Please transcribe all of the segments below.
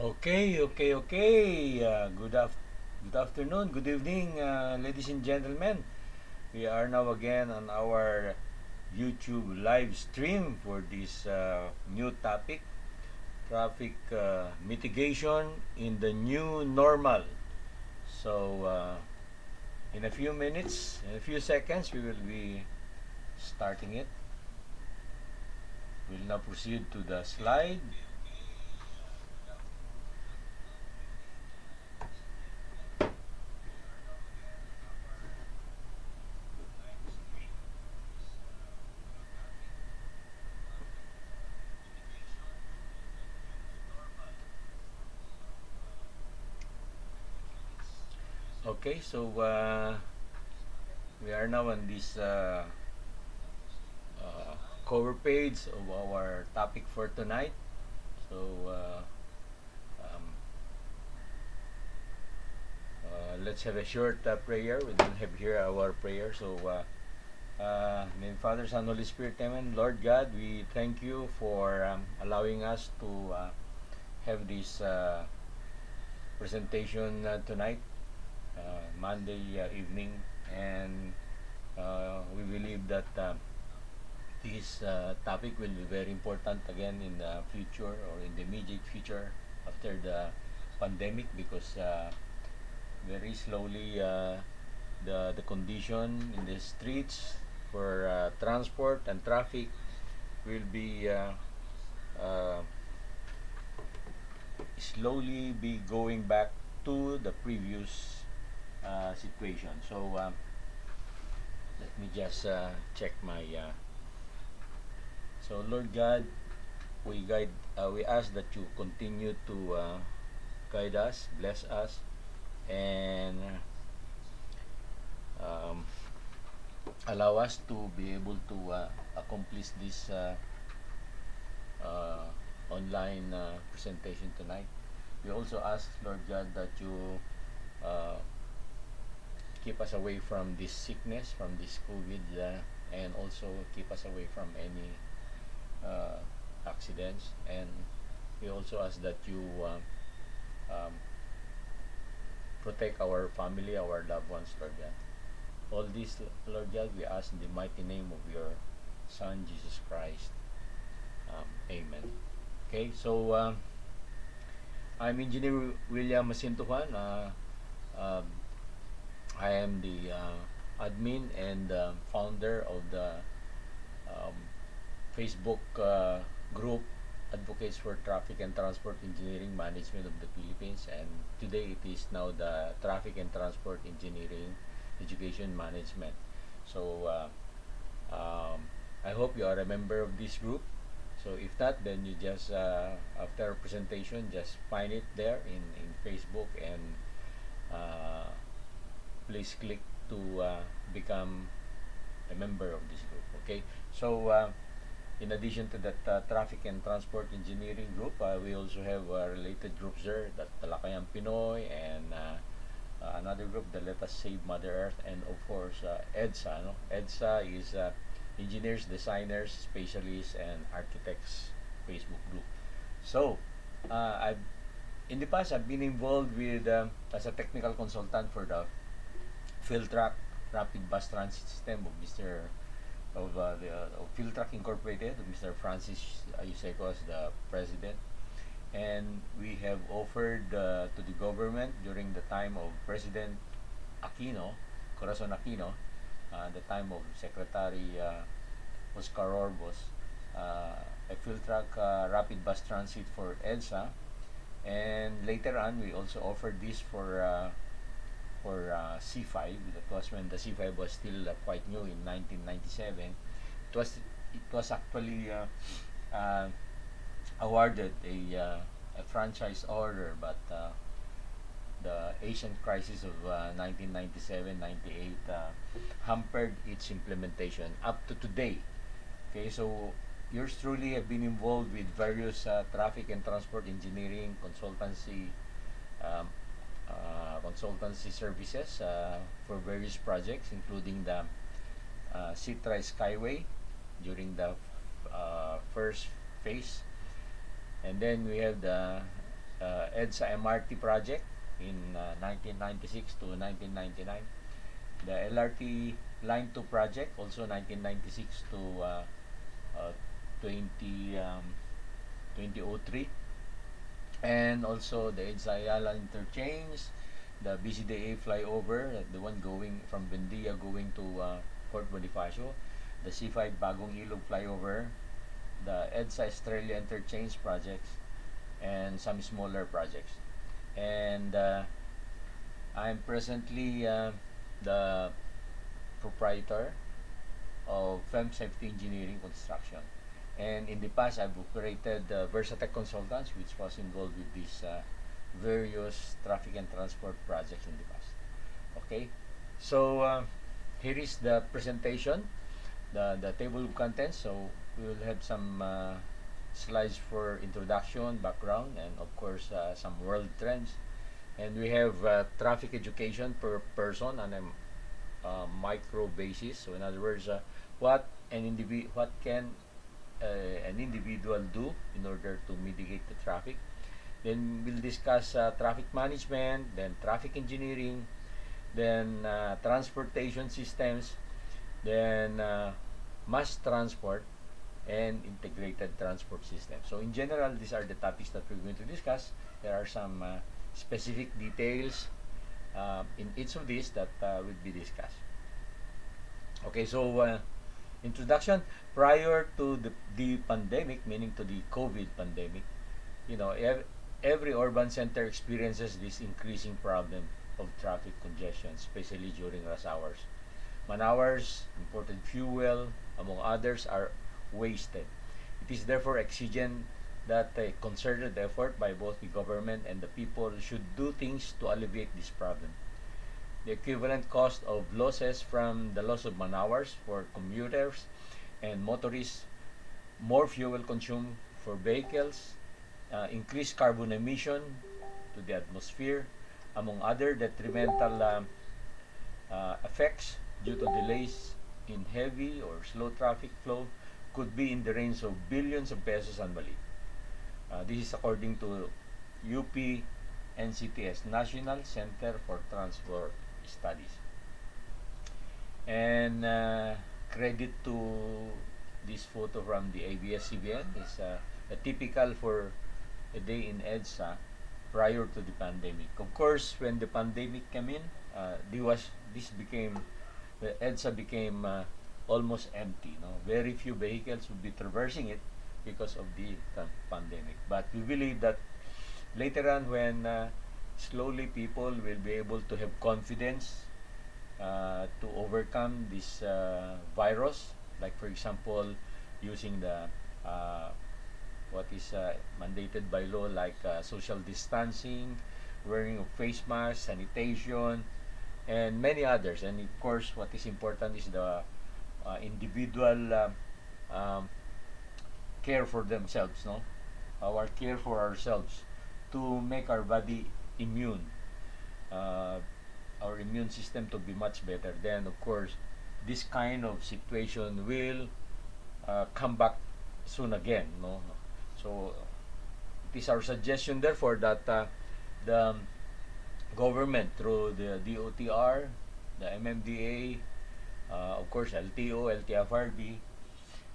Okay. Good afternoon, good evening, ladies and gentlemen. We are now again on our YouTube live stream for this new topic, traffic mitigation in the new normal. So, in a few minutes, in a few seconds, we will be starting it. We'll now proceed to the slide. Okay, so we are now on this cover page of our topic for tonight. So um, let's have a short prayer. We will have here our prayer. So, in Father, Son, Holy Spirit, Amen. Lord God, we thank you for allowing us to have this presentation tonight, Monday evening, and we believe that this topic will be very important again in the future or in the immediate future after the pandemic, because very slowly the condition in the streets for transport and traffic will be uh, slowly be going back to the previous situation. So let me just check my so Lord God, we ask that you continue to guide us, bless us, and um, allow us to be able to accomplish this uh, online presentation tonight. We also ask, Lord God, that you uh, keep us away from this sickness, from this COVID, and also keep us away from any uh, accidents. And we also ask that you um, protect our family, our loved ones, Lord God. All this, Lord God, we ask in the mighty name of your Son, Jesus Christ. Amen. Okay, so I'm Engineer William Masintuhan. Um, I am the admin and founder of the um, Facebook group Advocates for Traffic and Transport Engineering Management of the Philippines, and today it is now the Traffic and Transport Engineering Education Management. So I hope you are a member of this group. So if not, then you just after our presentation, just find it there in Facebook, and uh, please click to become a member of this group. Okay, so in addition to that traffic and transport engineering group, we also have related groups there, that Talakayang Pinoy, and another group, the Let Us Save Mother Earth, and of course EDSA. No? EDSA is Engineers, Designers, Specialists, and Architects Facebook group. So, I've in the past I've been involved with as a technical consultant for the Field Track Rapid Bus Transit System of Mr. of Field Track Incorporated, Mr. Francis Ayuseco as the president. And we have offered to the government during the time of President Aquino, Corazon Aquino, the time of Secretary Oscar Orbos, a field track rapid bus transit for EDSA. And later on, we also offered this for C5. That was when the C5 was still quite new in 1997. It was actually uh, awarded a franchise order, but the Asian crisis of 1997-98 hampered its implementation up to today. Okay, so yours truly have been involved with various traffic and transport engineering um, consultancy services for various projects, including the Citra Skyway during the first phase, and then we have the EDSA MRT project in 1996 to 1999. The LRT Line 2 project, also 1996 to 20, 2003. And also the EDSA Ayala Interchange, the BCDA flyover, the one going from Bendia going to Fort Bonifacio, the C5 Bagong Ilog flyover, the EDSA Estrella Interchange projects, and some smaller projects. And I'm presently the proprietor of FEM Safety Engineering Construction. And in the past, I've operated Versatech Consultants, which was involved with these various traffic and transport projects in the past. Okay, so here is the presentation, the table of contents. So we will have some slides for introduction, background, and of course some world trends. And we have traffic education per person on a micro basis. So in other words, what can an individual do in order to mitigate the traffic. Then we'll discuss traffic management, then traffic engineering, then transportation systems, then mass transport, and integrated transport system. So in general, these are the topics that we're going to discuss. There are some specific details in each of these that will be discussed. Okay, so introduction. Prior to the pandemic, meaning to the COVID pandemic, you know, every urban center experiences this increasing problem of traffic congestion, especially during rush hours. Man hours, imported fuel, among others, are wasted. It is therefore exigent that a concerted effort by both the government and the people should do things to alleviate this problem. The equivalent cost of losses from the loss of man hours for commuters and motorists, more fuel consumed for vehicles, increased carbon emission to the atmosphere, among other detrimental effects due to delays in heavy or slow traffic flow, could be in the range of billions of pesos annually. This is according to UP NCTS, National Center for Transport Studies. And credit to this photo from the ABS-CBN is typical for a day in EDSA prior to the pandemic. Of course, when the pandemic came in, the EDSA became almost empty. No? Very few vehicles would be traversing it because of the pandemic. But we believe that later on, when slowly people will be able to have confidence to overcome this virus, like for example, using the what is mandated by law, like social distancing, wearing of face masks, sanitation, and many others. And of course, what is important is the individual care for themselves, no? Our care for ourselves to make our body immune, our immune system to be much better. Then, of course, this kind of situation will come back soon again, no? So, it is our suggestion, therefore, that the government, through the DOTR, the MMDA, of course, LTO, LTFRB,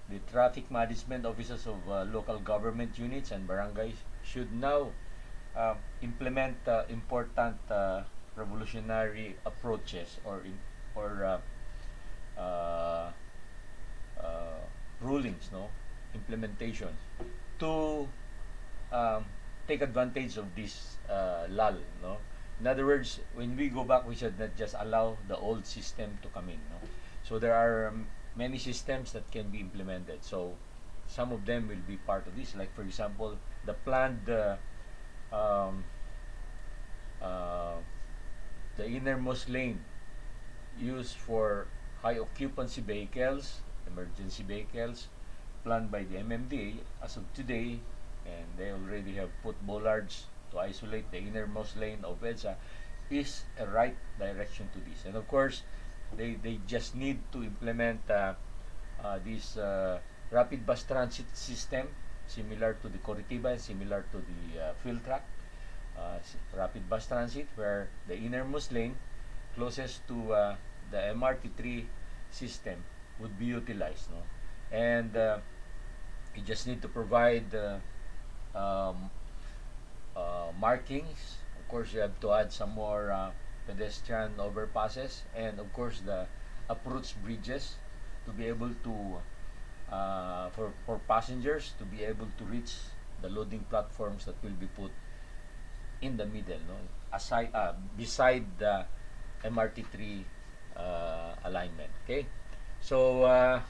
the traffic management officers of local government units and barangays should now implement important revolutionary approaches or rulings, no, implementation to take advantage of this lull, no. In other words, when we go back, we should not just allow the old system to come in, no. So there are many systems that can be implemented. So some of them will be part of this, like for example, the planned the innermost lane used for high occupancy vehicles, emergency vehicles, planned by the MMDA as of today, and they already have put bollards to isolate the innermost lane of EDSA, is a right direction to this. And of course, they just need to implement this rapid bus transit system, similar to the Coritiba, similar to the Philtrack, rapid bus transit, where the innermost lane closest to the MRT3 system would be utilized, no? And you just need to provide um, markings. Of course, you have to add some more pedestrian overpasses, and of course the approach bridges to be able to for passengers to be able to reach the loading platforms that will be put in the middle, no, aside beside the MRT3 alignment. Okay, so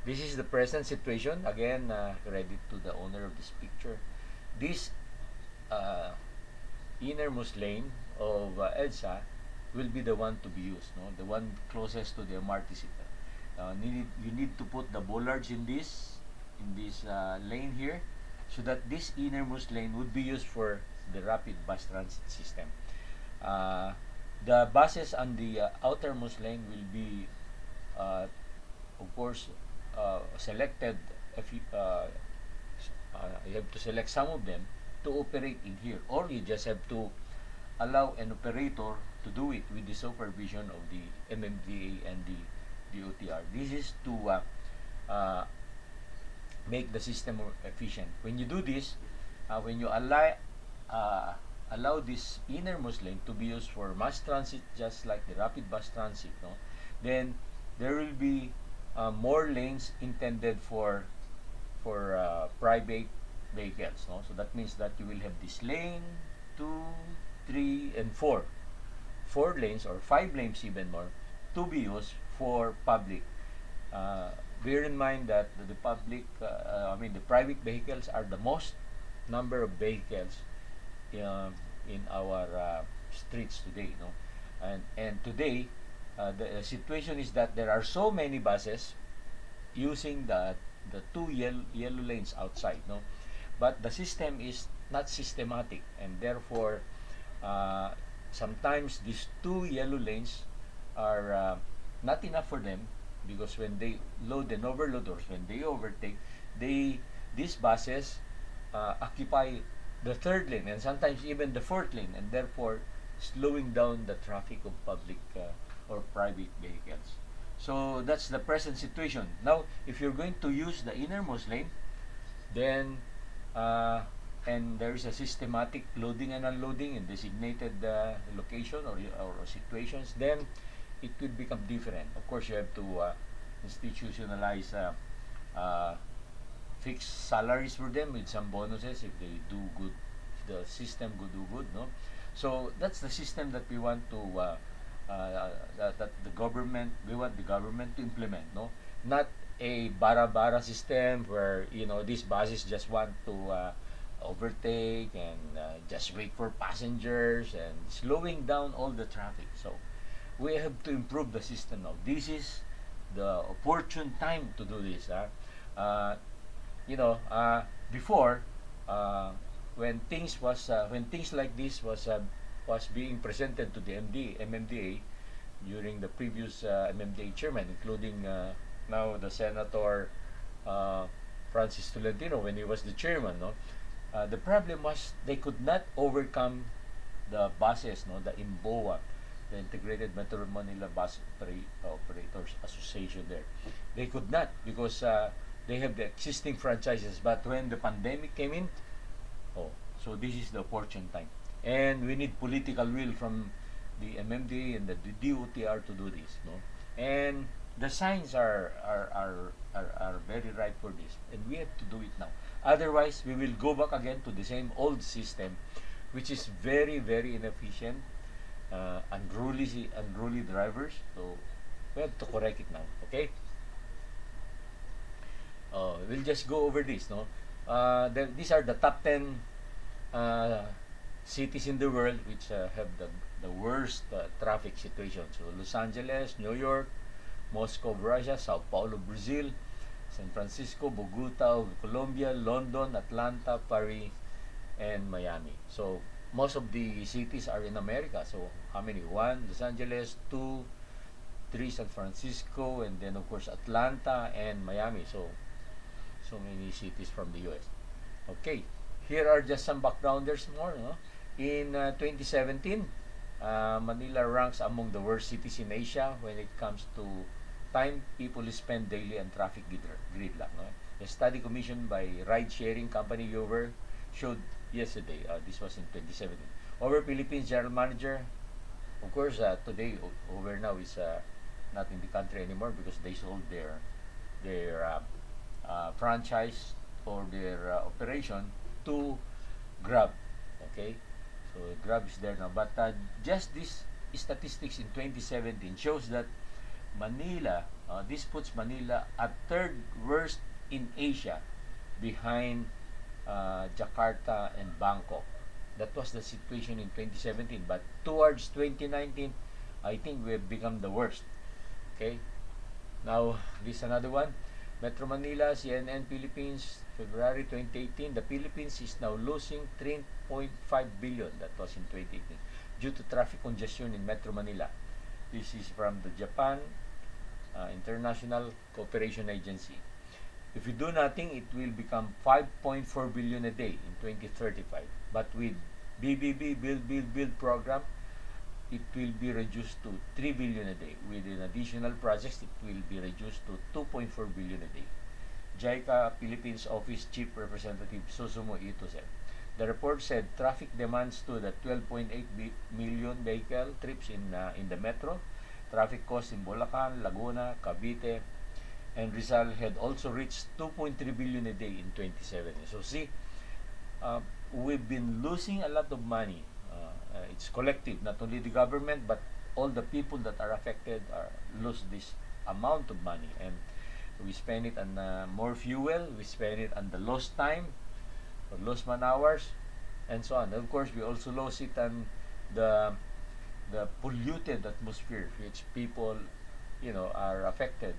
this is the present situation. Again, credit to the owner of this picture. This uh, innermost lane of EDSA will be the one to be used, no? The one closest to the MRT system. You need to put the bollards in this lane here, so that this innermost lane would be used for the rapid bus transit system. Uh, the buses on the outermost lane will be, uh, of course, selected. If you have to select some of them to operate in here, or you just have to allow an operator to do it with the supervision of the MMDA and the DOTR. This is to make the system more efficient. When you do this, when you allow this innermost lane to be used for mass transit, just like the rapid bus transit, no, then there will be more lanes intended for private vehicles, no. So that means that you will have this lane, 2, 3, and 4 lanes, or 5 lanes even more, to be used for public. Bear in mind that the public, the private vehicles are the most number of vehicles in our streets today, no. And today, the situation is that there are so many buses using the two yellow lanes outside, no. But the system is not systematic, and therefore sometimes these two yellow lanes are not enough for them, because when they load and overload, or when they overtake, these buses occupy the third lane, and sometimes even the fourth lane, and therefore slowing down the traffic of public or private vehicles. So that's the present situation. Now, if you're going to use the innermost lane, then and there is a systematic loading and unloading in designated location or situations, then it could become different. Of course, you have to institutionalize fixed salaries for them with some bonuses if they do good, if the system could do good, no. So that's the system that we want to that the government, we want the government to implement, no. Not a bara system where, you know, these buses just want to overtake and just wait for passengers and slowing down all the traffic. So we have to improve the system now. This is the opportune time to do this. Before, when things like this was being presented to the MMDA during the previous MMDA chairman, including now the Senator Francis Tolentino when he was the chairman, no. The problem was they could not overcome the buses, no, the IMBOA, the Integrated Metro Manila Bus Operators Association there. They could not, because they have the existing franchises. But when the pandemic came in, so this is the opportune time. And we need political will from the MMDA and the DOTR to do this, no. And the signs are very right for this, and we have to do it now. Otherwise, we will go back again to the same old system, which is very, very inefficient, unruly drivers. So we have to correct it now. Okay. We'll just go over this. No, these are the top 10 cities in the world which have the worst traffic situation. So Los Angeles, New York, Moscow, Russia, Sao Paulo, Brazil, San Francisco, Bogota of Colombia, London, Atlanta, Paris, and Miami. So most of the cities are in America. So how many? 1, Los Angeles, 2, 3, San Francisco, and then of course Atlanta and Miami. So many cities from the US. Okay, here are just some backgrounders more. No? In 2017, Manila ranks among the worst cities in Asia when it comes to time people spend daily on traffic gridlock. No? A study commissioned by ride-sharing company Uber showed yesterday, this was in 2017. Uber Philippines General Manager, of course, today Uber now is not in the country anymore because they sold their franchise or their operation to Grab. Okay, so Grab is there now. But just this statistics in 2017 shows that Manila, this puts Manila at third worst in Asia behind Jakarta and Bangkok. That was the situation in 2017. But towards 2019, I think we have become the worst. Okay? Now, this is another one. Metro Manila, CNN Philippines, February 2018. The Philippines is now losing 3.5 billion. That was in 2018. Due to traffic congestion in Metro Manila. This is from the Japan International Cooperation Agency. If we do nothing, it will become 5.4 billion a day in 2035. But with BBB Build program, it will be reduced to 3 billion a day. With an additional projects, it will be reduced to 2.4 billion a day. JICA Philippines Office Chief Representative Susumu Ito said. The report said traffic demand stood at 12.8 million vehicle trips in the metro. Traffic costs in Bulacan, Laguna, Cavite, and Rizal had also reached 2.3 billion a day in 2017. So see, we've been losing a lot of money. It's collective, not only the government, but all the people that are affected lose this amount of money. And we spend it on more fuel, we spend it on the lost time, or lost man hours, and so on. And of course, we also lose it on the polluted atmosphere, which people, are affected.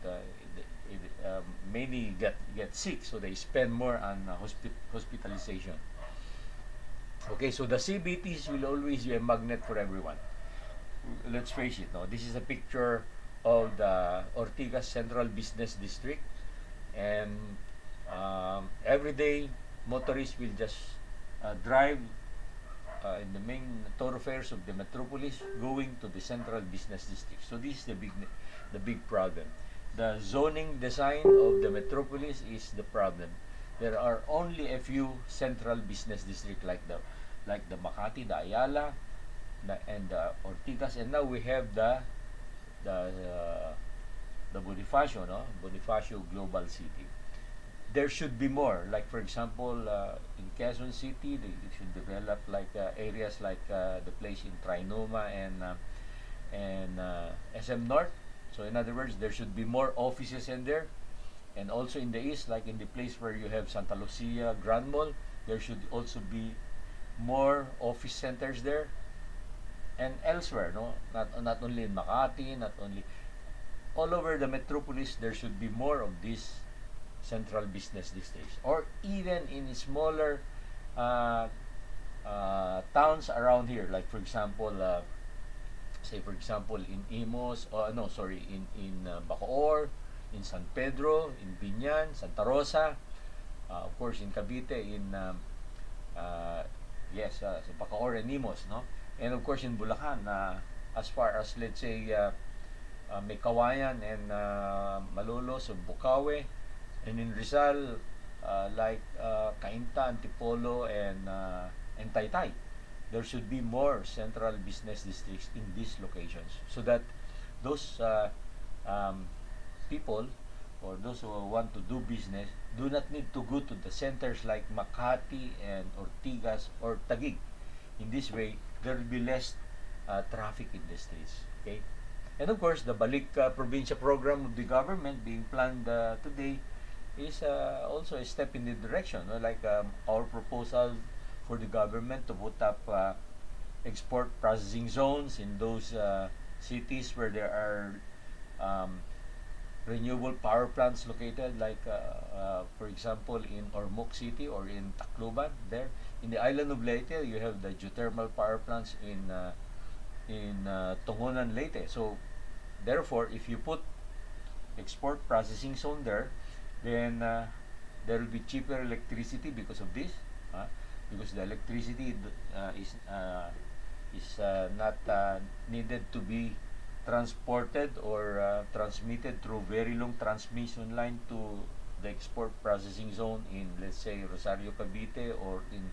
Many get sick, so they spend more on hospitalization. Okay, so the CBTs will always be a magnet for everyone. Let's face it, no. This is a picture of the Ortigas Central Business District, and every day motorists will just drive in the main thoroughfares of the metropolis, going to the Central Business District. So this is the big problem. The zoning design of the metropolis is the problem. There are only a few central business districts like the Makati, the Ayala, and the Ortigas, and now we have the Bonifacio, no? Bonifacio Global City. There should be more. Like for example, in Quezon City, they should develop like areas like the place in Trinoma and SM North. So in other words, there should be more offices in there. And also in the east, like in the place where you have Santa Lucia Grand Mall, there should also be more office centers there. And elsewhere, no? Not only in Makati, not only all over the metropolis, there should be more of these central business districts. Or even in smaller towns around here, like for example, say for example in Imos, in Bacoor, in San Pedro, in Binyan, Santa Rosa, of course in Cavite, in so Bacoor and Imos, no? And of course in Bulacan, as far as let's say may Kawayan and Malolos of Bukawe, and in Rizal like Cainta, Antipolo, and Taytay. There should be more central business districts in these locations so that those people or those who want to do business do not need to go to the centers like Makati and Ortigas or Taguig. In this way, there will be less traffic in the streets. Okay? And of course, the Balik Probinsya program of the government being planned today is also a step in the direction. No? Like our proposal for the government to put up export processing zones in those cities where there are renewable power plants located, like for example in Ormoc City or in Tacloban. There in the island of Leyte, you have the geothermal power plants in Tongonan, Leyte. So therefore, if you put export processing zone there, then there will be cheaper electricity because of this. because the electricity is not needed to be transported or transmitted through very long transmission line to the export processing zone in, let's say, Rosario, Cavite, or in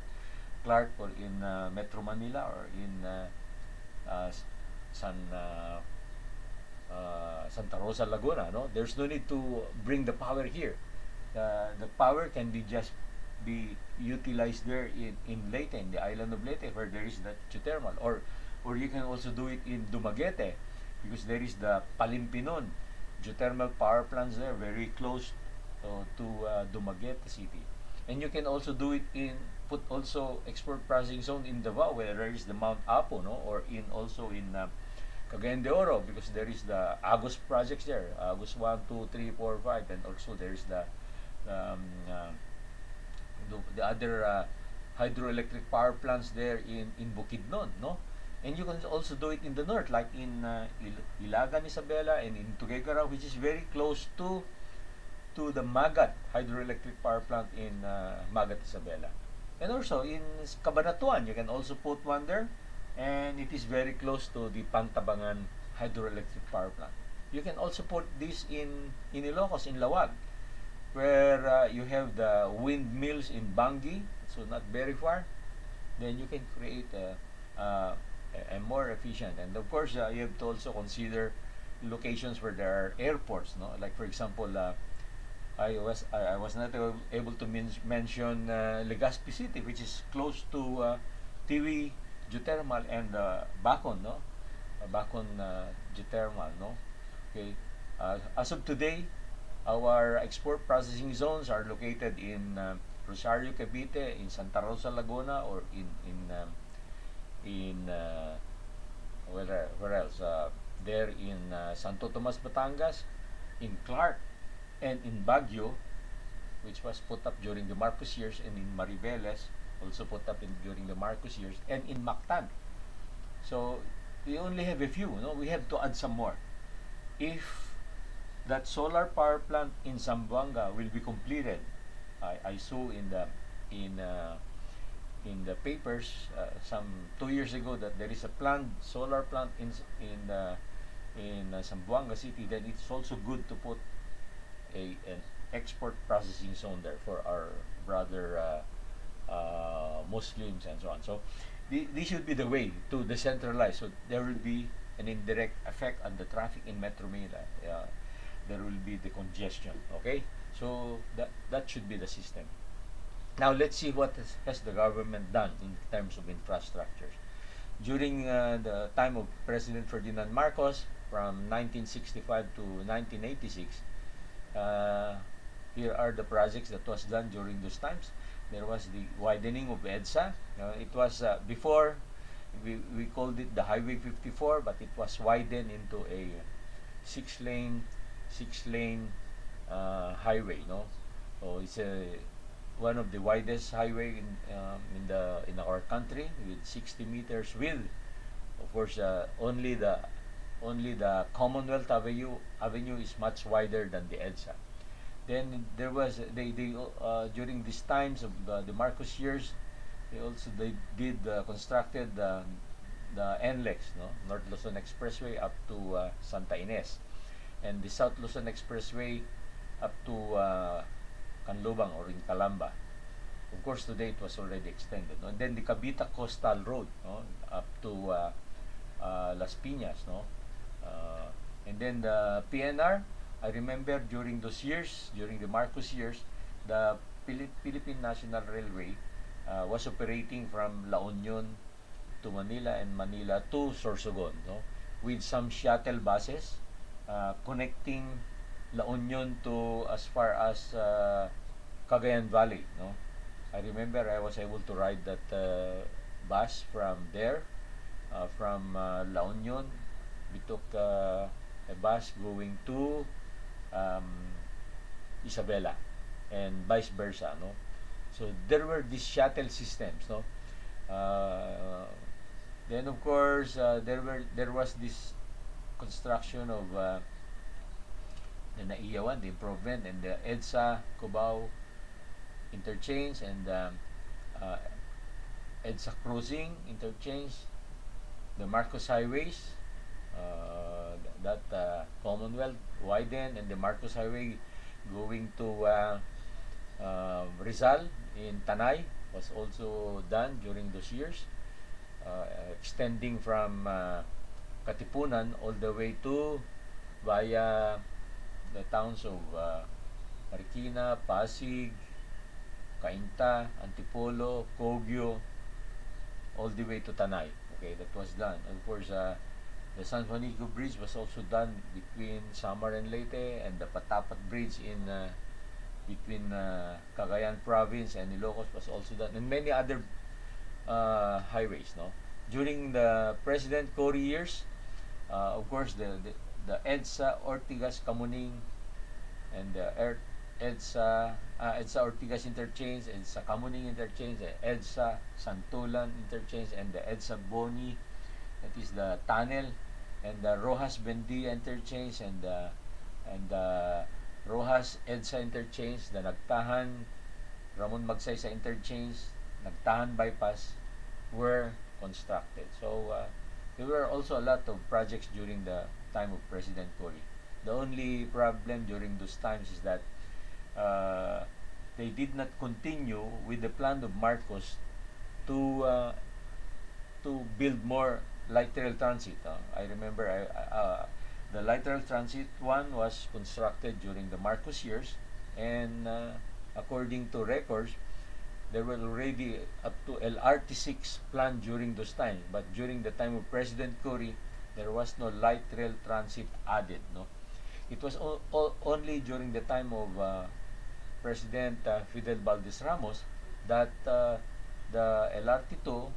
Clark, or in Metro Manila, or in San Santa Rosa, Laguna. No, there's no need to bring the power here. The power can be just be utilized there in Leyte, in the island of Leyte, where there is the geothermal, or you can also do it in Dumaguete, because there is the Palimpinon geothermal power plants there, very close to Dumaguete City. And you can also do it in, put also export processing zone in Davao, where there is the Mount Apo, no, or in also in Cagayan de Oro, because there is the Agus projects there, Agus 1, 2, 3, 4, 5, and also there is um, uh, the other hydroelectric power plants there in Bukidnon, no? And you can also do it in the north, like in Ilagan, Isabela, and in Tuguegarao, which is very close to the Magat hydroelectric power plant in Magat, Isabela. And also in Cabanatuan, you can also put one there, and it is very close to the Pantabangan hydroelectric power plant. You can also put this in Ilocos, in Lawag, where you have the windmills in Bangi, so not very far. Then you can create a more efficient. And of course, you have to also consider locations where there are airports, no? Like for example, I was not able to mention Legazpi City, which is close to Tiwi Geothermal and Bacon, no? Bacon Geothermal, no? Okay. As of today, our export processing zones are located in Rosario, Cavite, in Santa Rosa, Laguna, or in where else? There in Santo Tomas, Batangas, in Clark, and in Baguio, which was put up during the Marcos years, and in Mariveles, also put up during the Marcos years, and in Mactan. So we only have a few. No, we have to add some more. If that solar power plant in Zamboanga will be completed, I saw in the papers some 2 years ago that there is a planned solar plant in Zamboanga City. Then it's also good to put an export processing zone there for our brother Muslims and so on. So this should be the way to decentralize. So there will be an indirect effect on the traffic in Metro Manila. There will be the congestion. Okay, so that should be the system. Now let's see what has the government done in terms of infrastructures. During the time of President Ferdinand Marcos, from 1965 to 1986, here are the projects that was done during those times. There was the widening of EDSA. It was before we called it the Highway 54, but it was widened into a six-lane highway. No, so it's one of the widest highway in our country, with 60 meters width. Of course, only the Commonwealth Avenue is much wider than the EDSA. Then there was they during these times of the Marcos years, they did constructed the NLEX, no, North Luzon Expressway up to Santa Ines, and the South Luzon Expressway up to Canlubang, or in Calamba. Of course, today it was already extended. No? And then the Cavite Coastal Road, no, up to Las Piñas, no. And then the PNR. I remember during those years, during the Marcos years, the Philippine National Railway was operating from La Union to Manila, and Manila to Sorsogon, no, with some shuttle buses connecting La Union to as far as Cagayan Valley, no. I remember I was able to ride that bus from there, from La Union. We took a bus going to Isabela, and vice versa, no. So there were these shuttle systems, no. Then of course there was this construction of the Naiyawan, the improvement, and the EDSA Cubao interchange, and EDSA Cruising Interchange, the Marcos Highways, that Commonwealth widen, and the Marcos Highway going to Rizal in Tanay was also done during those years, extending from Katipunan all the way to via the towns of Marikina, Pasig, Cainta, Antipolo, Kogyo, all the way to Tanay. Okay, that was done. And of course, the San Juanico Bridge was also done between Samar and Leyte, and the Patapat Bridge in between Cagayan Province and Ilocos was also done, and many other highways. No, during the President Cory years, of course, the EDSA Ortigas Camuning and the EDSA Ortigas Interchange, EDSA Camuning Interchange, the EDSA Santulan Interchange, and the EDSA Boni, that is the tunnel, and the Rojas Bendia Interchange, and the Rojas EDSA Interchange, the Nagtahan Ramon Magsaysay Interchange, Nagtahan Bypass were constructed. So there were also a lot of projects during the time of President Cory. The only problem during those times is that they did not continue with the plan of Marcos to build more light rail transit. I remember the light rail transit one was constructed during the Marcos years, and according to records, there were already up to LRT6 planned during those times. But during the time of President Cory, there was no light rail transit added. No, it was only during the time of President Fidel Valdez Ramos that the LRT2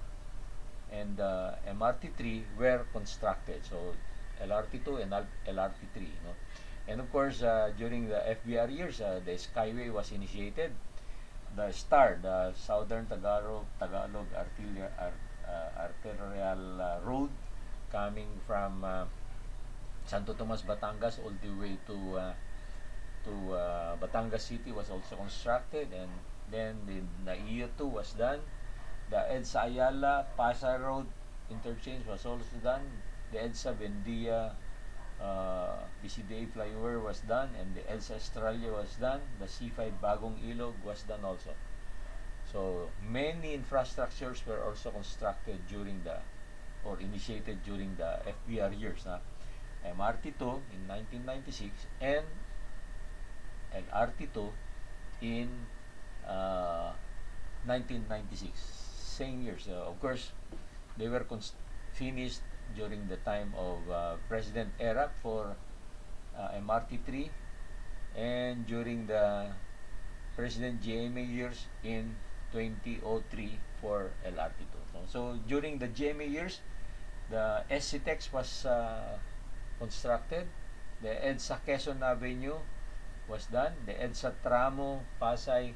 and MRT3 were constructed. So LRT2 and LRT3. No? And of course, during the FBR years, the Skyway was initiated. The STAR, the Southern Tagalog Arterial Road, coming from Santo Tomas, Batangas, all the way to Batangas City was also constructed, and then the NAIA 2 was done. The EDSA Ayala Pasay Road interchange was also done. The EDSA Bendia BCDA flyover was done, and the EDSA Australia was done. The C5 Bagong Ilog was done also. So many infrastructures were also constructed during or initiated during the FBR years. MRT2 in 1996 and LRT2 in 1996. Same years. Of course, they were finished during the time of President Erap for MRT3, and during the President GMA years in 2003 for LRT2. So during the GMA years, the SCTEX was constructed, the EDSA Quezon Avenue was done, the EDSA Tramo Pasay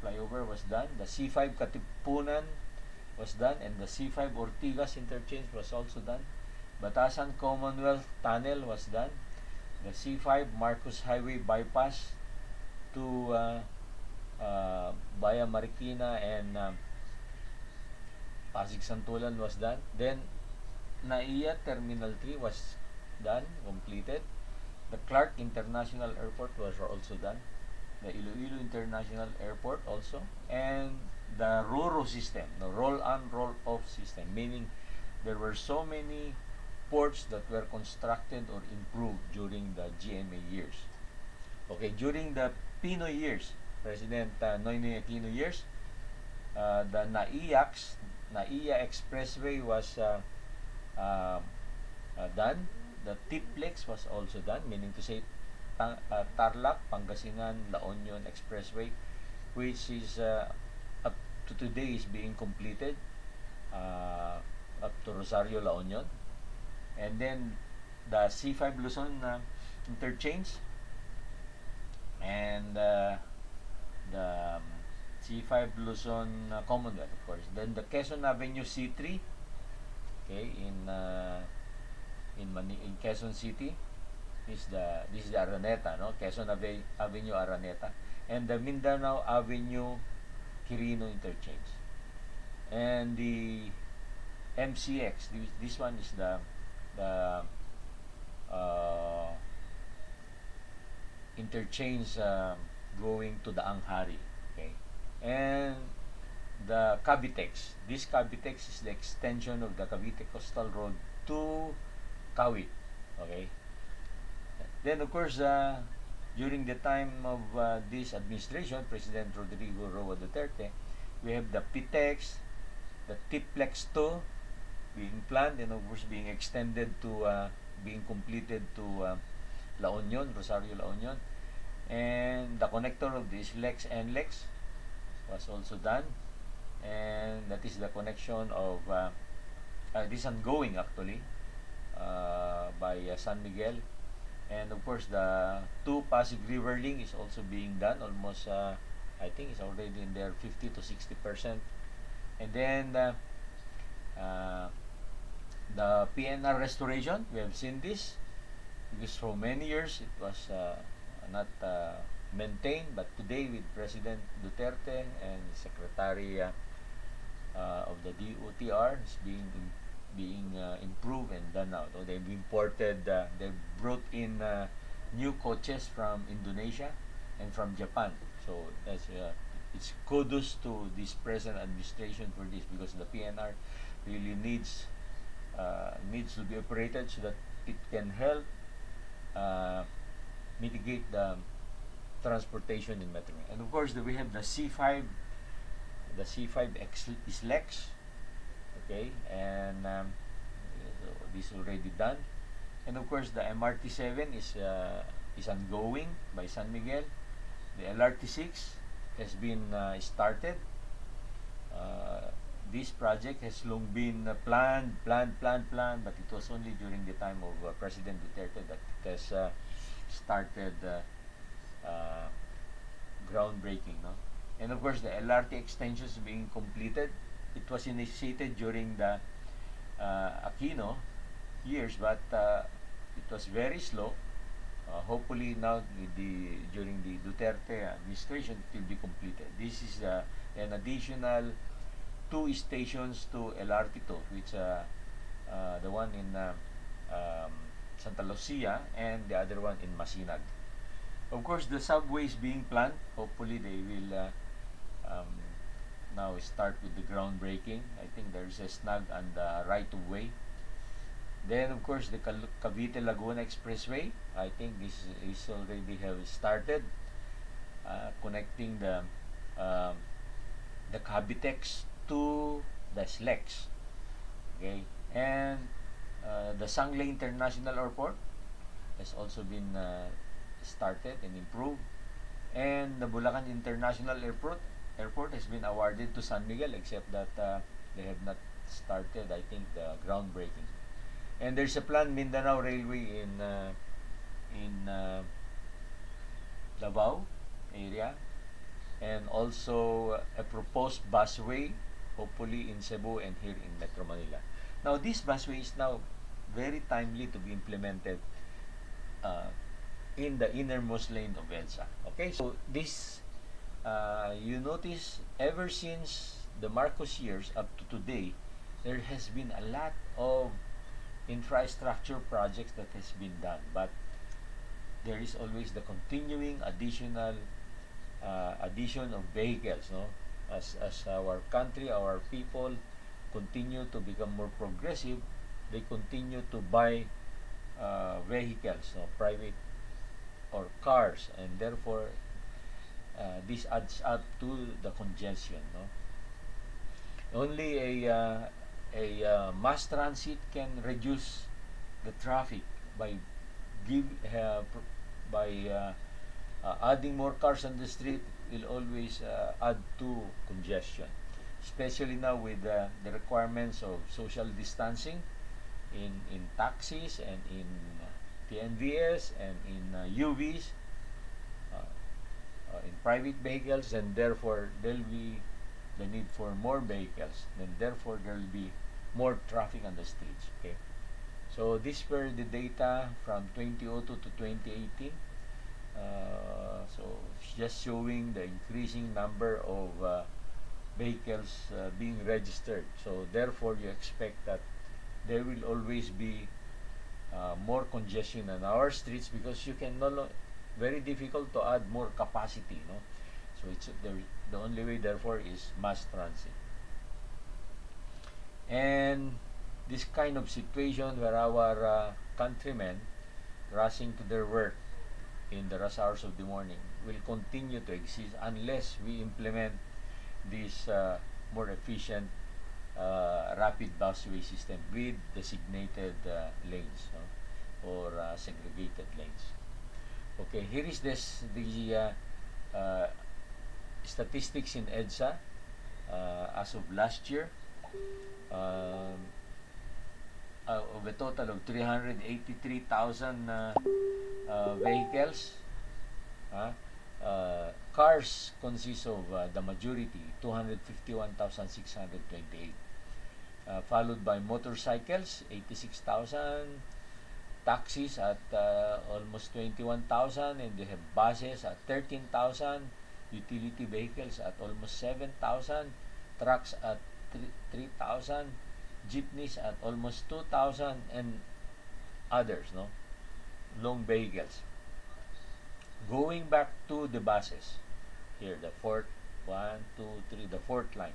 flyover was done, the C5 Katipunan was done, and the C5 Ortigas interchange was also done. Batasan Commonwealth Tunnel was done. The C5 Marcos Highway bypass to via Marikina and Pasig Santulan was done. Then NAIA Terminal 3 was done, completed. The Clark International Airport was also done. The Iloilo International Airport also, and the RORO system, the roll-on, roll-off system, meaning there were so many ports that were constructed or improved during the GMA years. Okay, during the Pinoy years, President Noynoy Aquino years, the NAIA Expressway was done. The TIPLEX was also done, meaning to say Tarlac, Pangasinan, La Union Expressway, which is up to today is being completed up to Rosario, La Union. And then the C5 Luzon interchange, and the C5 Luzon Commonwealth, of course. Then the Quezon Avenue C3, okay, in Quezon City. This is the Araneta, no? Quezon Avenue Araneta, and the Mindanao Avenue Quirino interchange. And the MCX, this one is the uh, interchange going to the Anghari. Okay, and the Cavitex. This Cavitex is the extension of the Cavite Coastal Road to Kawit. Okay. Then of course, during the time of this administration, President Rodrigo Roa Duterte, we have the PTEX, the TIPLEX 2 being planned and of course being extended to being completed to La Union, Rosario La Union, and the connector of this Lex and Lex was also done, and that is the connection of this ongoing actually by San Miguel, and of course the two Pasig River link is also being done almost I think it's already in there 50 to 60%, and then the PNR restoration, we have seen this because for many years it was not maintained, but today with President Duterte and Secretary of the DOTR is being improved and done now. So they've imported, they brought in new coaches from Indonesia and from Japan. So that's it's kudos to this present administration for this, because the PNR really needs to be operated so that it can help mitigate the transportation in Metro. And of course, we have the C5, the C5X is Lex, okay, and so this is already done. And of course, the MRT7 is ongoing by San Miguel. The LRT6 has been started. This project has long been planned, but it was only during the time of President Duterte that it has started groundbreaking. No? And of course, the LRT extensions being completed. It was initiated during the Aquino years, but it was very slow. Hopefully now during the Duterte administration it will be completed. This is an additional 2 stations to LRT2, which the one in Santa Lucia and the other one in Masinag. Of course, the subway is being planned. Hopefully they will now start with the groundbreaking. I think there's a snag on the right of way. Then of course the Cavite Laguna Expressway, I think this is already have started connecting the Cavitex to the SLEX. Okay, and the Sangley International Airport has also been started and improved, and the Bulacan International Airport has been awarded to San Miguel, except that they have not started, I think, the groundbreaking. And there's a planned Mindanao Railway in Davao area, and also a proposed busway, hopefully in Cebu and here in Metro Manila. Now, this busway is now very timely to be implemented in the innermost lane of EDSA. Okay, so this, you notice, ever since the Marcos years up to today, there has been a lot of infrastructure projects that has been done, but there is always the continuing additional addition of vehicles, no? As our country, our people continue to become more progressive, they continue to buy vehicles, no? Private or cars, and therefore this adds up to the congestion, no? Only a mass transit can reduce the traffic by adding more cars on the street will always add to congestion, especially now with the requirements of social distancing in taxis and in TNVS and in UVs, in private vehicles, and therefore there will be the need for more vehicles, and therefore there will be more traffic on the streets. Okay, so these were the data from 2002 to 2018. So just showing the increasing number of vehicles being registered. So therefore, you expect that there will always be more congestion on our streets because you can very difficult to add more capacity, no? So it's the only way therefore is mass transit. And this kind of situation where our countrymen rushing to their work in the rush hours of the morning will continue to exist unless we implement this more efficient rapid busway system with designated lanes, no? Or segregated lanes. Okay, here is the statistics in EDSA as of last year. Um, of a total of 383,000 vehicles, cars consist of the majority, 251,628, followed by motorcycles, 86,000, taxis at almost 21,000, and they have buses at 13,000, utility vehicles at almost 7,000, trucks at 3,000, jeepneys at almost 2,000, and others, no? Long vehicles. Going back to the buses, here, the fourth, the fourth line,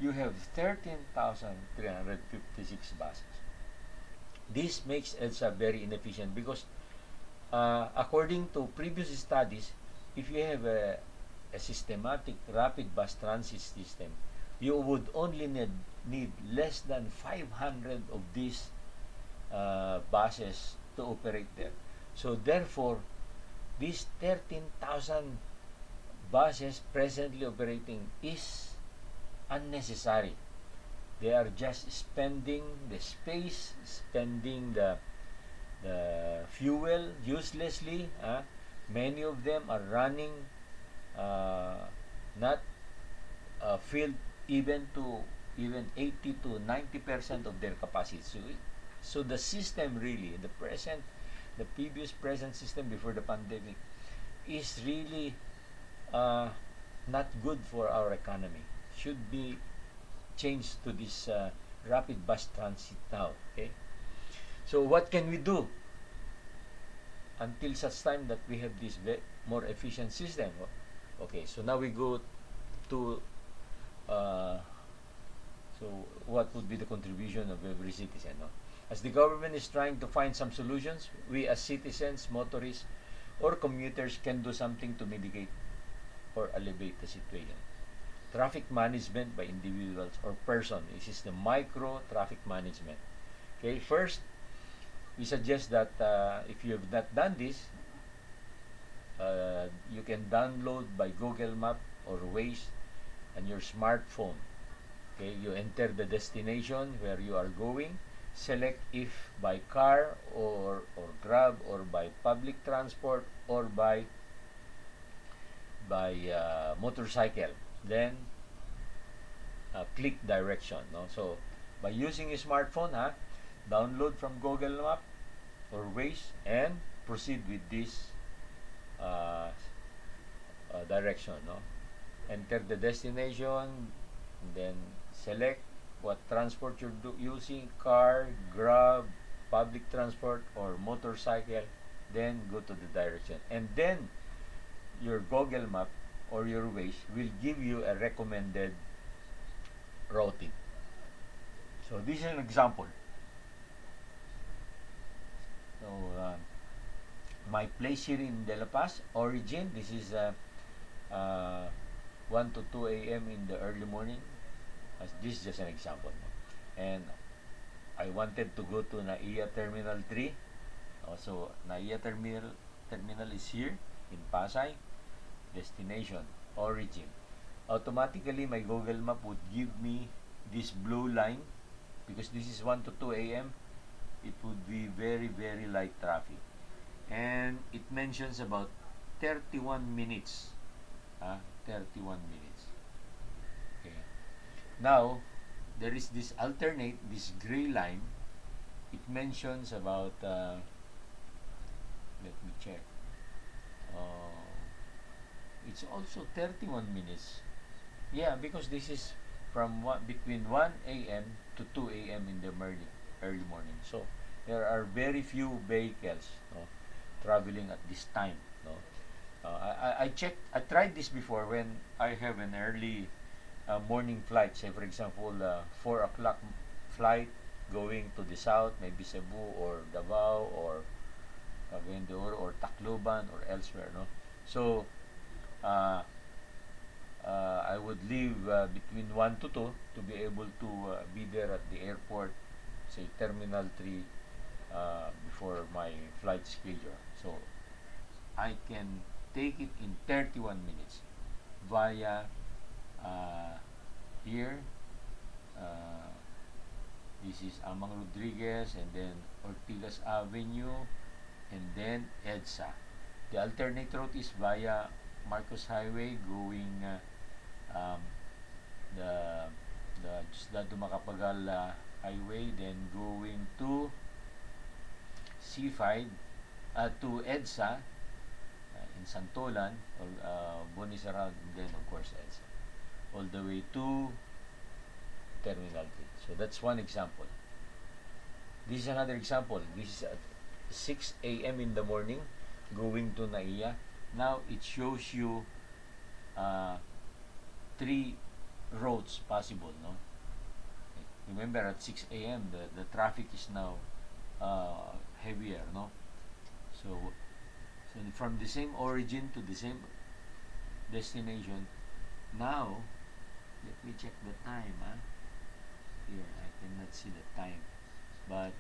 you have 13,356 buses. This makes EDSA very inefficient because according to previous studies, if you have a systematic rapid bus transit system, you would only need less than 500 of these buses to operate there. So therefore, these 13,000 buses presently operating is unnecessary. They are just spending the space, spending the fuel uselessly. Many of them are running not filled even 80 to 90% of their capacity. So the system really, the previous present system before the pandemic is really not good for our economy. Should be changed to this rapid bus transit now. Okay. So what can we do until such time that we have this more efficient system? Okay. So now we go to so what would be the contribution of every citizen? No? As the government is trying to find some solutions, we as citizens, motorists, or commuters can do something to mitigate or alleviate the situation. Traffic management by individuals or person. This is the micro traffic management. Okay, first, we suggest that if you have not done this, you can download by Google Map or Waze on your smartphone. Okay, you enter the destination where you are going, select if by car or Grab or by public transport or by motorcycle. Then click direction. No? So by using a smartphone, download from Google Map or Waze and proceed with this direction. No? Enter the destination, then select what transport you're using, car, Grab, public transport, or motorcycle. Then go to the direction. And then your Google Map or your Waze will give you a recommended routing. So this is an example. So my place here in De La Paz, origin, this is 1 to 2 a.m. in the early morning. This is just an example. And I wanted to go to NAIA Terminal 3. So NAIA Terminal is here in Pasay. Destination, origin. Automatically, my Google Map would give me this blue line because this is 1 to 2 a.m. It would be very, very light traffic. And it mentions about 31 minutes. 31 minutes. Okay. Now, there is this alternate, this gray line. It mentions about, let me check. It's also 31 minutes. Yeah, because this is from between 1 a.m. to 2 a.m. in the early morning. So there are very few vehicles, no, traveling at this time. No, I checked. I tried this before when I have an early morning flight. Say for example, 4 o'clock flight going to the south, maybe Cebu or Davao or Cagayan de Oro or Tacloban or elsewhere. No, so uh, I would leave between 1 to 2 to be able to be there at the airport, say Terminal 3, before my flight schedule. So I can take it in 31 minutes via uh, here. Uh, this is Amang Rodriguez and then Ortigas Avenue and then EDSA. The alternate route is via Marcos Highway going um, the the Dumacapagal Highway, then going to C5 to EDSA in Santolan or Bonisaran, and then of course EDSA all the way to Terminal 3. So that's one example. This is another example. This is at 6 a.m. in the morning going to Naiya. Now it shows you uh, 3 roads possible, no? Remember at 6 a.m. the traffic is now heavier, no? So from the same origin to the same destination. Now let me check the time. Here I cannot see the time, but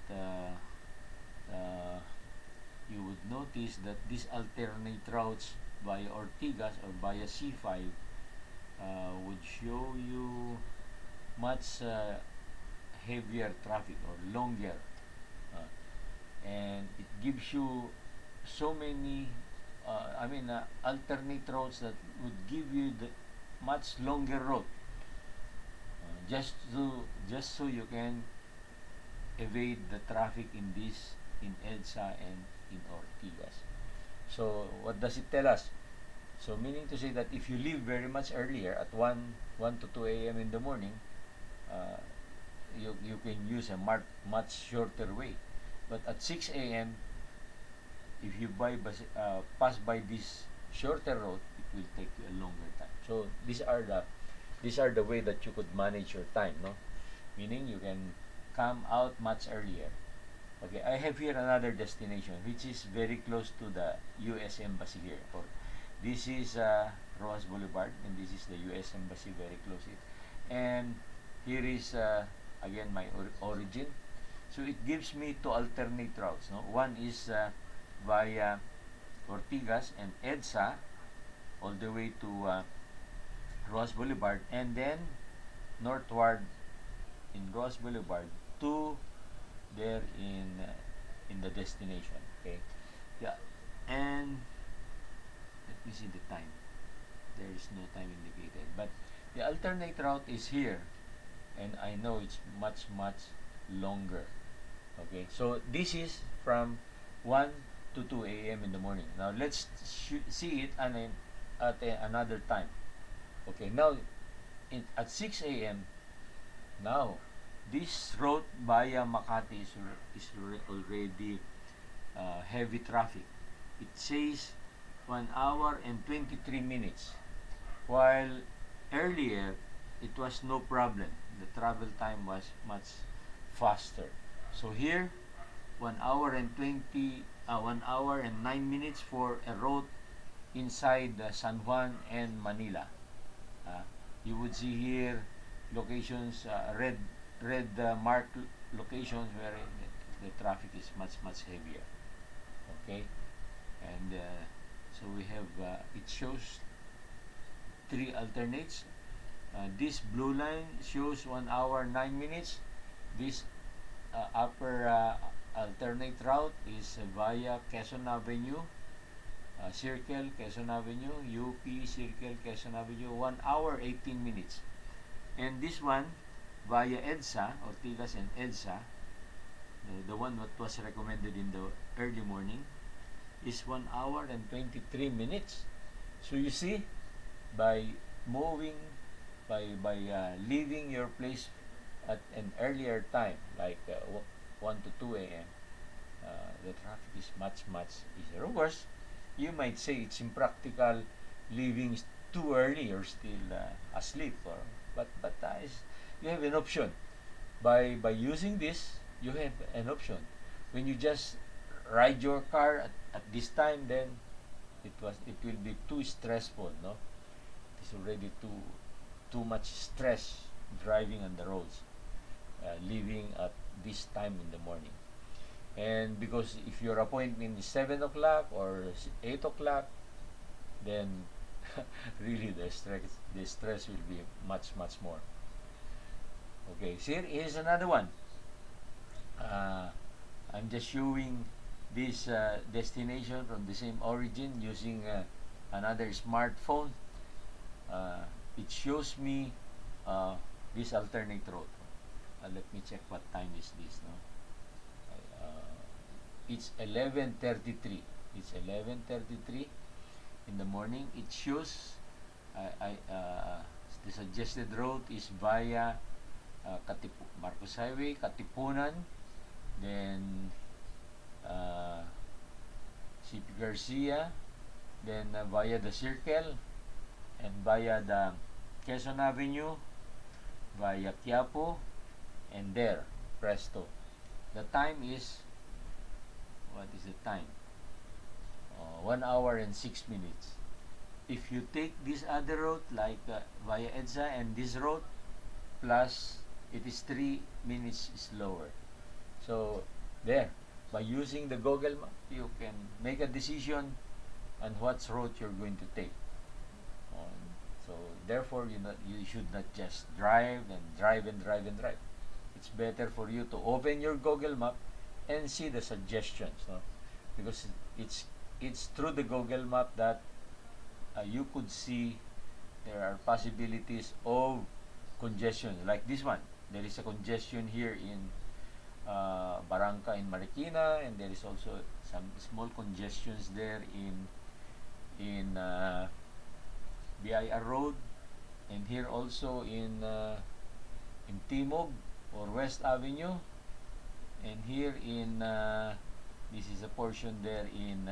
you would notice that these alternate routes via Ortigas or via C5 would show you much heavier traffic or longer, and it gives you so many alternate routes that would give you the much longer route, just so you can evade the traffic in EDSA and in Ortigas. So what does it tell us? So meaning to say that if you leave very much earlier at 1 to 2 a.m. in the morning, you can use a much shorter way. But at 6 a.m., if you pass by this shorter road, it will take you a longer time. So these are the way that you could manage your time, no? Meaning you can come out much earlier. Okay, I have here another destination which is very close to the U.S. Embassy here. Or this is Rojas Boulevard, and this is the U.S. Embassy very close it. And here is again my origin. So it gives me 2 alternate routes. No, one is via Ortigas and EDSA all the way to Rojas Boulevard, and then northward in Rojas Boulevard to there in the destination. Okay, yeah, and let me see the time. There is no time indicated, but the alternate route is here, and I know it's much longer. Okay, so this is from 1 to 2 a.m. in the morning. Now let's see it at another time. Okay, now at 6 a.m. now this road via Makati is already heavy traffic. It says 1 hour and 23 minutes, while earlier it was no problem. The travel time was much faster. So here 1 hour and 1 hour and 9 minutes for a road inside San Juan and Manila. You would see here locations, red marked locations where the traffic is much heavier. Okay, and so we have it shows 3 alternates. This blue line shows 1 hour 9 minutes. This upper alternate route is via Quezon Avenue, Circle, Quezon Avenue, UP, Circle, Quezon Avenue, 1 hour 18 minutes. And this one via EDSA, Ortigas and EDSA, the one that was recommended in the early morning, is 1 hour and 23 minutes. So you see, by moving leaving your place at an earlier time, like 1 to 2 a.m., the traffic is much easier. Of course, you might say it's impractical leaving too early. You're still asleep, you have an option. By using this, you have an option. When you just ride your car at this time, then it will be too stressful, no? It's already too much stress driving on the roads, leaving at this time in the morning. And because if your appointment is 7 o'clock or 8 o'clock, then really the stress will be much more. Okay, so here's another one. uh, I'm just showing this destination from the same origin using another smartphone. It shows me this alternate route. Let me check what time is this. No, it's 11:33. It's 11:33 in the morning. It shows the suggested route is via Marcos Highway, Katipunan, then CP Garcia, then via the Circle, and via the Quezon Avenue, via Quiapo, and there, presto. The time is, what is the time? 1 hour and 6 minutes. If you take this other road, like via EDSA and this road, plus it is 3 minutes slower. So, there, by using the Google Map, you can make a decision on what route you're going to take. So, therefore, you should not just drive and drive. It's better for you to open your Google Map and see the suggestions, no? Because it's through the Google Map that you could see there are possibilities of congestion. Like this one, there is a congestion here in Barangka in Marikina, and there is also some small congestions there in BIR Road, and here also in Timog or West Avenue, and here in this is a portion there in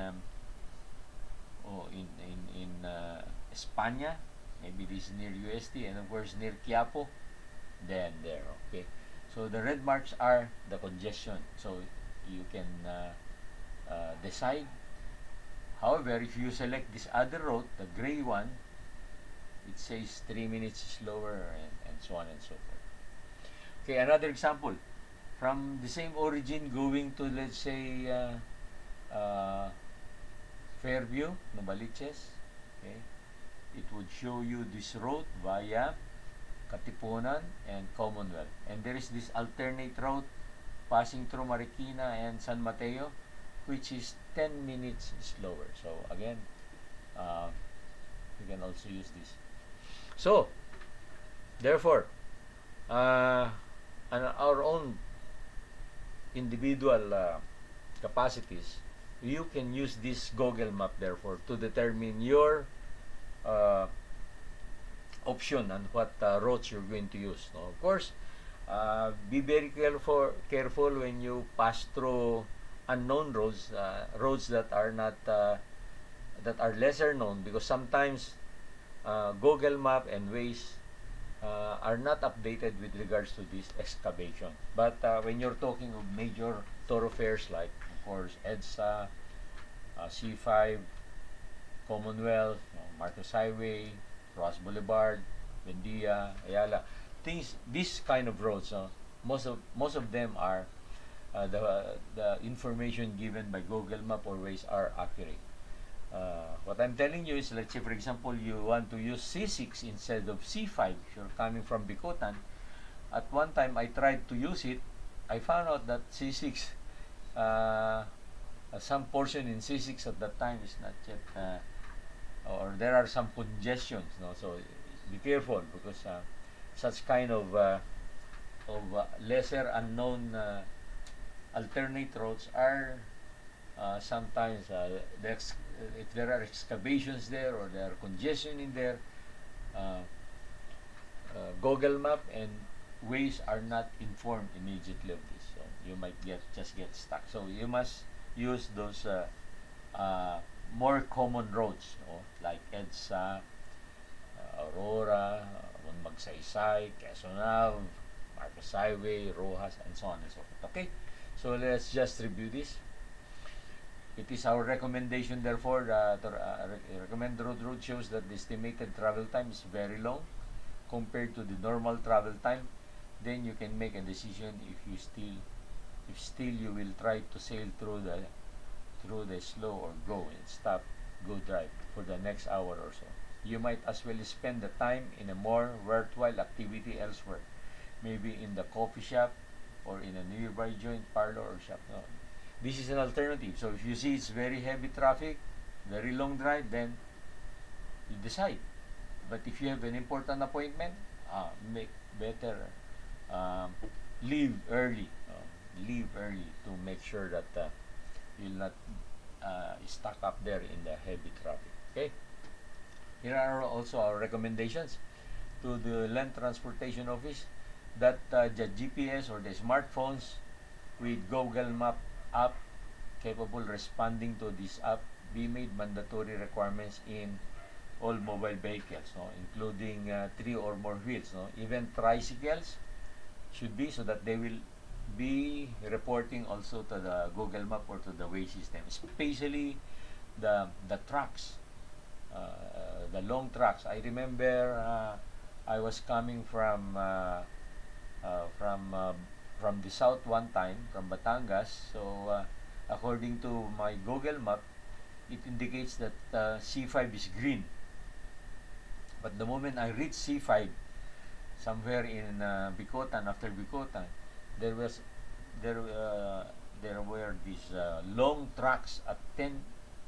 España, maybe this is near UST, and of course near Quiapo, then there. Okay, so the red marks are the congestion, so you can decide. However, if you select this other route, the gray one, it says 3 minutes slower, and so on and so forth. Okay, another example. From the same origin going to, let's say, Fairview, Novaliches, okay, it would show you this route via Katipunan and Commonwealth. And there is this alternate route passing through Marikina and San Mateo, which is 10 minutes slower. So, again, you can also use this. So, therefore, on our own individual capacities, you can use this Google Map, therefore, to determine your option on what roads you're going to use. No? Of course, be very careful when you pass through unknown roads, roads that are not that are lesser known, because sometimes Google Map and Waze are not updated with regards to this excavation. But when you're talking of major thoroughfares like, of course, EDSA, C5, Commonwealth, Marcos Highway, Ross Boulevard, Bendia, Ayala, these kind of roads, most of them are the information given by Google Map or Waze are accurate. What I'm telling you is, let's say, for example, you want to use C6 instead of C5 if you're coming from Bicutan. At one time, I tried to use it. I found out that C6, some portion in C6 at that time is not yet, or there are some congestions. No? So be careful, because such kind of lesser unknown alternate roads are sometimes if there are excavations there or there are congestion in there, Google Map and Waze are not informed immediately of this. So you might just get stuck. So you must use those uh, more common roads, like EDSA, Aurora, Magsaysay, Quezon Ave, Marcos Highway, Rojas, and so on and so forth. Okay, so let's just review this. It is our recommendation, therefore, to recommend the road shows that the estimated travel time is very long compared to the normal travel time. Then you can make a decision if still you will try to sail through the slow or go and stop, go drive for the next hour or so. You might as well spend the time in a more worthwhile activity elsewhere, maybe in the coffee shop or in a nearby joint parlor or shop. No, this is an alternative. So if you see it's very heavy traffic, very long drive, then you decide. But if you have an important appointment, make better um, leave early. Leave early to make sure that you'll not stuck up there in the heavy traffic. Okay. Here are also our recommendations to the Land Transportation Office that the GPS or the smartphones with Google Map app capable responding to this app be made mandatory requirements in all mobile vehicles, including 3 or more wheels. Even tricycles should be, so that they will be reporting also to the Google Map or to the Waze system, especially the trucks, the long trucks. I remember I was coming from from the south one time, from Batangas. So according to my Google Map, it indicates that C5 is green. But the moment I reached C5, somewhere in Bicotan, after Bicotan, there was there were these long trucks at 10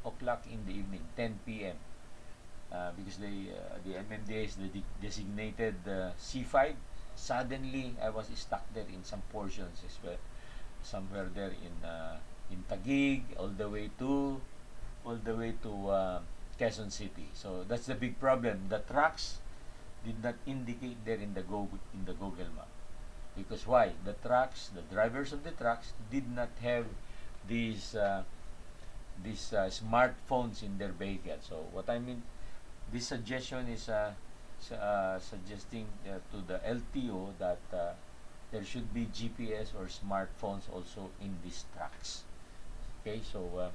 o'clock in the evening, 10 p.m. Because the MMDA is the designated C5. Suddenly, I was stuck there in some portions as well, somewhere there in Taguig, all the way to Quezon City. So that's the big problem. The trucks did not indicate there in the Google Map. Because why? The drivers of the trucks did not have these smartphones in their vehicle. So what I mean, this suggestion is suggesting to the LTO that there should be GPS or smartphones also in these trucks. Okay, so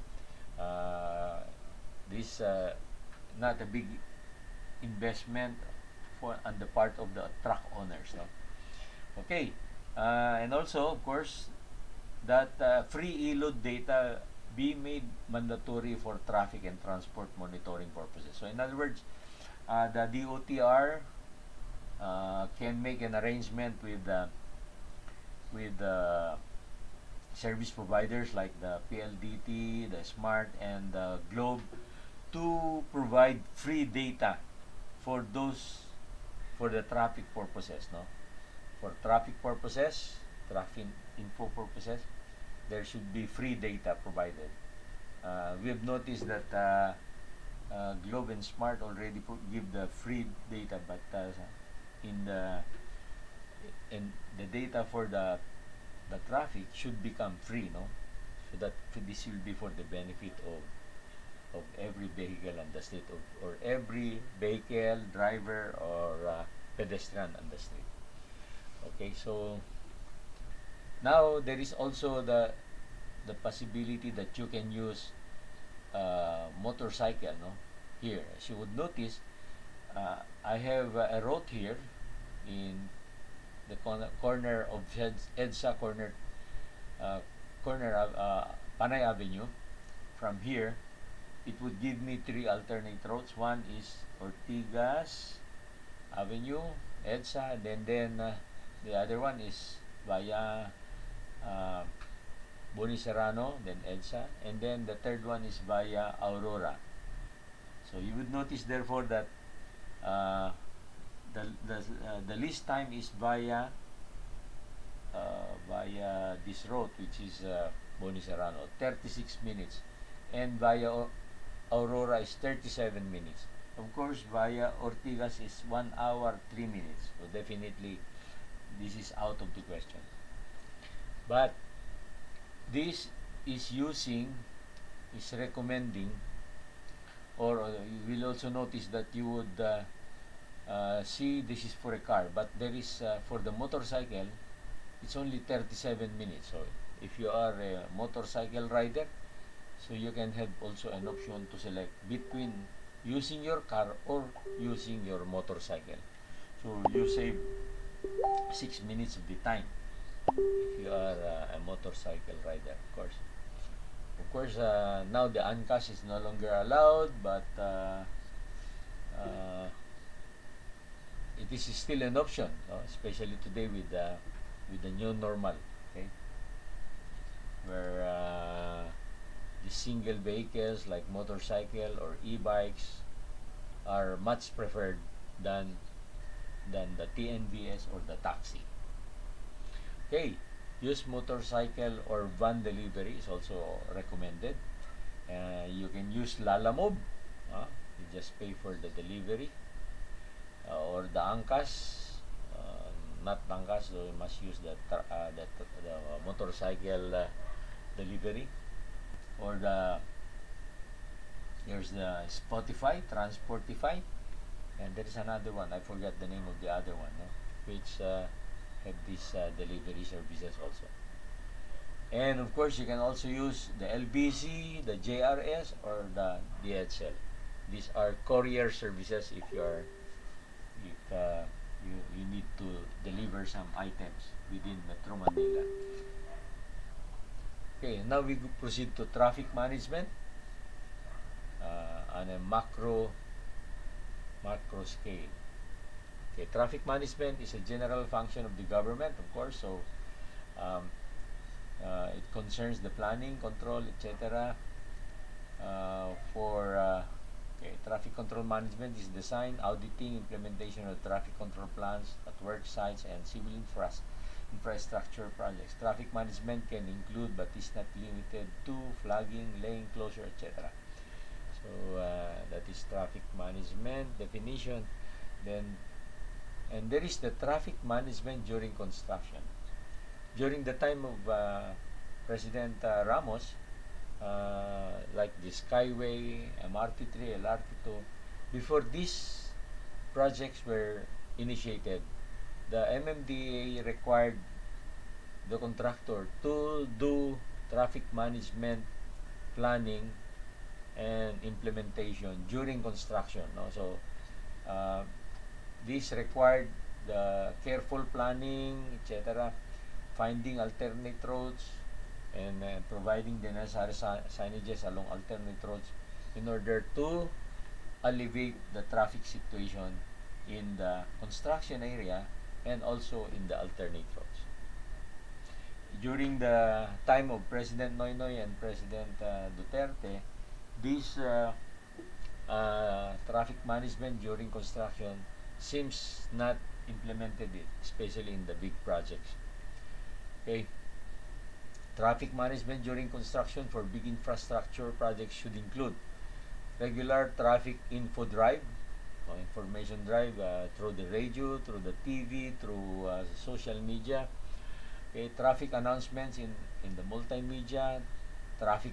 this not a big investment on the part of the truck owners. No? Okay, and also, of course, that free e-load data be made mandatory for traffic and transport monitoring purposes. So in other words, the DOTR can make an arrangement with service providers like the PLDT, the Smart, and the Globe to provide free data for the traffic purposes. No, for traffic purposes, traffic info purposes, there should be free data provided. We have noticed that Globe and Smart already give the free data, but in the data for the traffic should become free, no? So that this will be for the benefit of every vehicle on the street, or every vehicle driver or pedestrian on the street. Okay, so now there is also the possibility that you can use motorcycle, no? Here, as you would notice, I have a road here in the corner of EDSA corner of Panay Avenue. From here, it would give me 3 alternate roads. One is Ortigas Avenue, EDSA, and then the other one is via Boni Serrano, then EDSA, and then the third one is via Aurora. So you would notice, therefore, that the least time is via this road, which is Boni Serrano, 36 minutes, and via Aurora is 37 minutes. Of course, via Ortigas is 1 hour, 3 minutes. So definitely, this is out of the question. But this is recommending, or you will also notice that you would see this is for a car, but there is for the motorcycle, it's only 37 minutes. So if you are a motorcycle rider, so you can have also an option to select between using your car or using your motorcycle. So you save 6 minutes of the time if you are a motorcycle rider, of course. Of course, now the uncash is no longer allowed, but it is still an option, no? Especially today with the new normal, okay, where the single vehicles like motorcycle or e-bikes are much preferred than the TNVS or the taxi. Okay, use motorcycle or van delivery is also recommended. You can use Lalamove. You just pay for the delivery. Or the Angkas. Not Angkas, so you must use the motorcycle delivery. Or there's the Spotify, Transportify. And there is another one, I forgot the name of the other one, no? Which have these delivery services also. And of course, you can also use the LBC, the JRS, or the DHL. These are courier services if you need to deliver some items within Metro Manila. Okay, now we proceed to traffic management on a macro scale. Okay, traffic management is a general function of the government, of course. So it concerns the planning, control, etc. Traffic control management is design, auditing, implementation of traffic control plans at work sites and civil infrastructure projects. Traffic management can include, but is not limited to, flagging, lane closure, etc. So that is traffic management definition. And there is the traffic management during construction. During the time of President Ramos, like the Skyway, MRT3, LRT2, before these projects were initiated, the MMDA required the contractor to do traffic management planning and implementation during construction, no? So this required the careful planning, etc., finding alternate roads, and providing the necessary signages along alternate roads in order to alleviate the traffic situation in the construction area and also in the alternate roads. During the time of President Noynoy and President Duterte, this traffic management during construction seems not implemented, especially in the big projects. Okay. Traffic management during construction for big infrastructure projects should include regular traffic info drive, information drive through the radio, through the TV, through social media. Okay, traffic announcements in the multimedia, traffic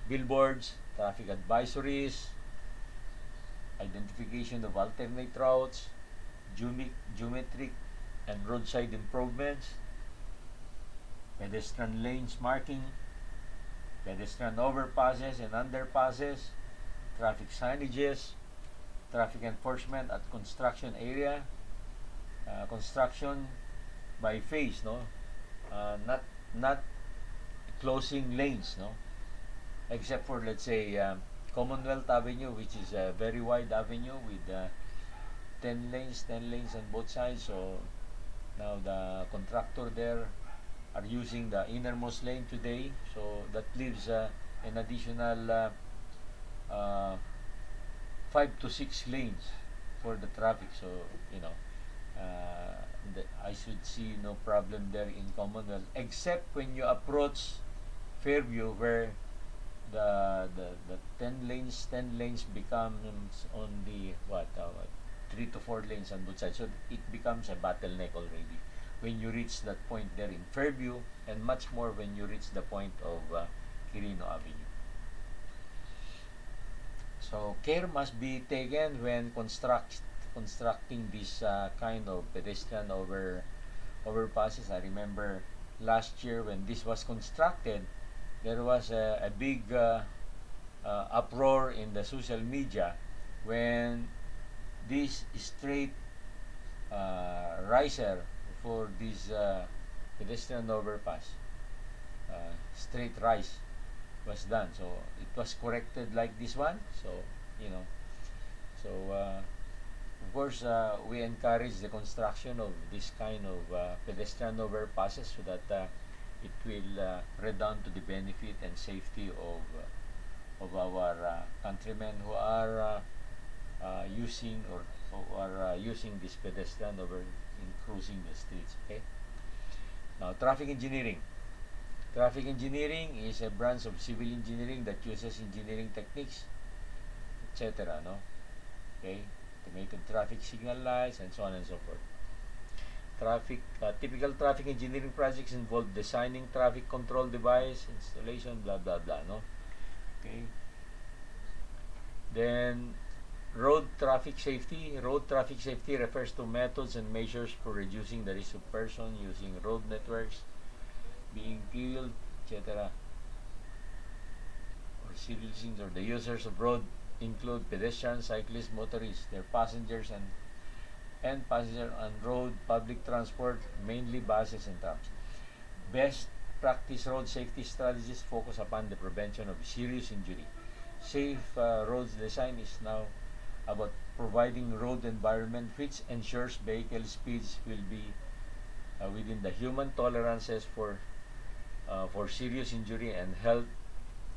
billboards, traffic advisories, identification of alternate routes, geometric and roadside improvements, pedestrian lanes marking, pedestrian overpasses and underpasses, traffic signages, traffic enforcement at construction area, construction by phase, no, not closing lanes, no, except for, let's say, Commonwealth Avenue, which is a very wide avenue with 10 lanes on both sides. So now the contractor there are using the innermost lane today, so that leaves an additional 5 to 6 lanes for the traffic. So I should see no problem there in Commonwealth, except when you approach Fairview, where the 10 lanes becomes only what 3 to 4 lanes on both sides, so it becomes a bottleneck already when you reach that point there in Fairview, and much more when you reach the point of Quirino Avenue. So care must be taken when constructing this kind of pedestrian overpasses. I remember last year when this was constructed, there was a big uproar in the social media when this straight riser for this pedestrian overpass, straight rise, was done. So it was corrected like this one. So you know, so of course we encourage the construction of this kind of pedestrian overpasses so that it will redound to the benefit and safety of our countrymen who are using or who are using this pedestrian over in cruising the streets. Okay. Now, traffic engineering. Traffic engineering is a branch of civil engineering that uses engineering techniques, etc. No, okay, automated traffic signal lights and so on and so forth. Typical traffic engineering projects involve designing traffic control device, installation, blah blah blah. No, okay. Then road traffic safety. Road traffic safety refers to methods and measures for reducing the risk of person using road networks being killed, etc. Or citizens or the users of road include pedestrians, cyclists, motorists, their passengers, and passenger on road, public transport, mainly buses and trams. Best practice road safety strategies focus upon the prevention of serious injury. Safe roads design is now about providing road environment which ensures vehicle speeds will be within the human tolerances for serious injury and health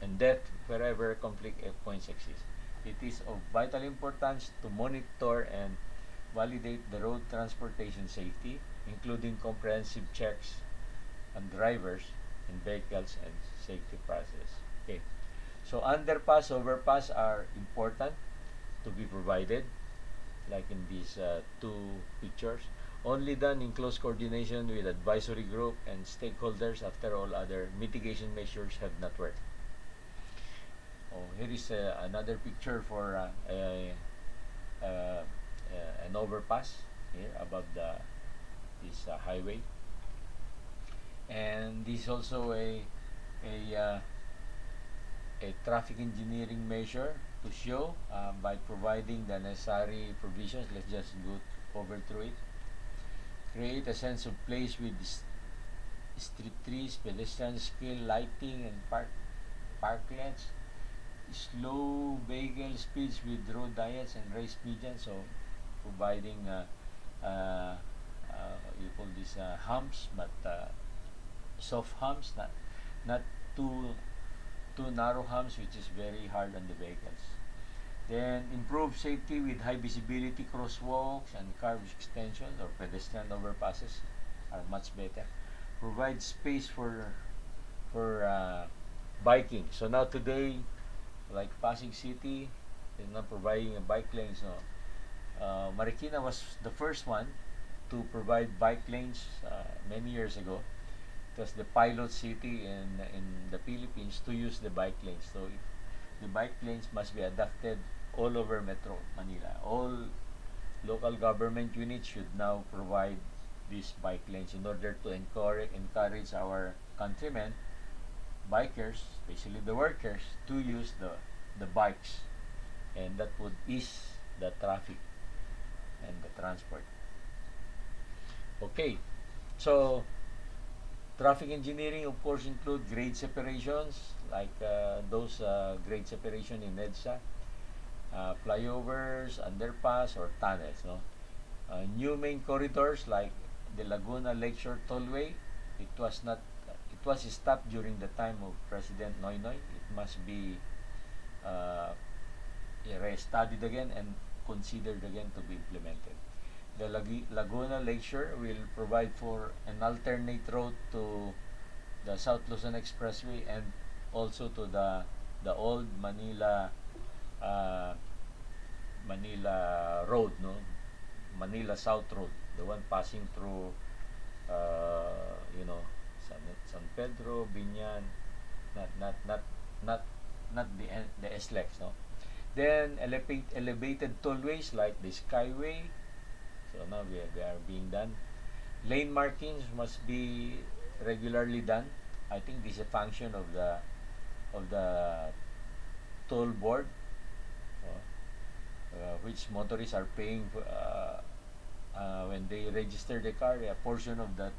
and death wherever conflict points exist. It is of vital importance to monitor and validate the road transportation safety, including comprehensive checks on drivers and vehicles and safety process. Okay. So underpass, overpass are important to be provided, like in these two pictures. Only done in close coordination with advisory group and stakeholders after all other mitigation measures have not worked. Oh, here is another picture for an overpass here above this highway, and this is also a traffic engineering measure to show by providing the necessary provisions. Let's just go over through it. Create a sense of place with street trees, pedestrian scale lighting, and parklets. Slow vehicle speeds with road diets and raised medians. So providing you call this humps, but soft humps, not too narrow humps, which is very hard on the vehicles. Then improve safety with high visibility crosswalks and curb extensions or pedestrian overpasses are much better. Provide space for biking. So now today, like Pasig City, is not providing a bike lanes. No, Marikina was the first one to provide bike lanes many years ago. It was the pilot city in the Philippines to use the bike lanes. So the bike lanes must be adapted all over Metro Manila. All local government units should now provide these bike lanes in order to encourage our countrymen, bikers, especially the workers, to use the bikes, and that would ease the traffic and the transport. Okay, so traffic engineering, of course, include grade separations, like those grade separation in EDSA, flyovers, underpass, or tunnels. No, new main corridors like the Laguna Lakeshore Tollway. It was stopped during the time of President Noynoy. It must be re-studied again and considered again to be implemented. The Laguna Lakeshore will provide for an alternate route to the South Luzon Expressway and also to the the old uh, Manila Road, no? Manila South Road, the one passing through, you know, San Pedro, Binyan, not not not not not the SLEX, no. Then elevated tollways like the Skyway. So now they are being done. Lane markings must be regularly done. I think this is a function of the toll board, which motorists are paying for, when they register the car. A portion of the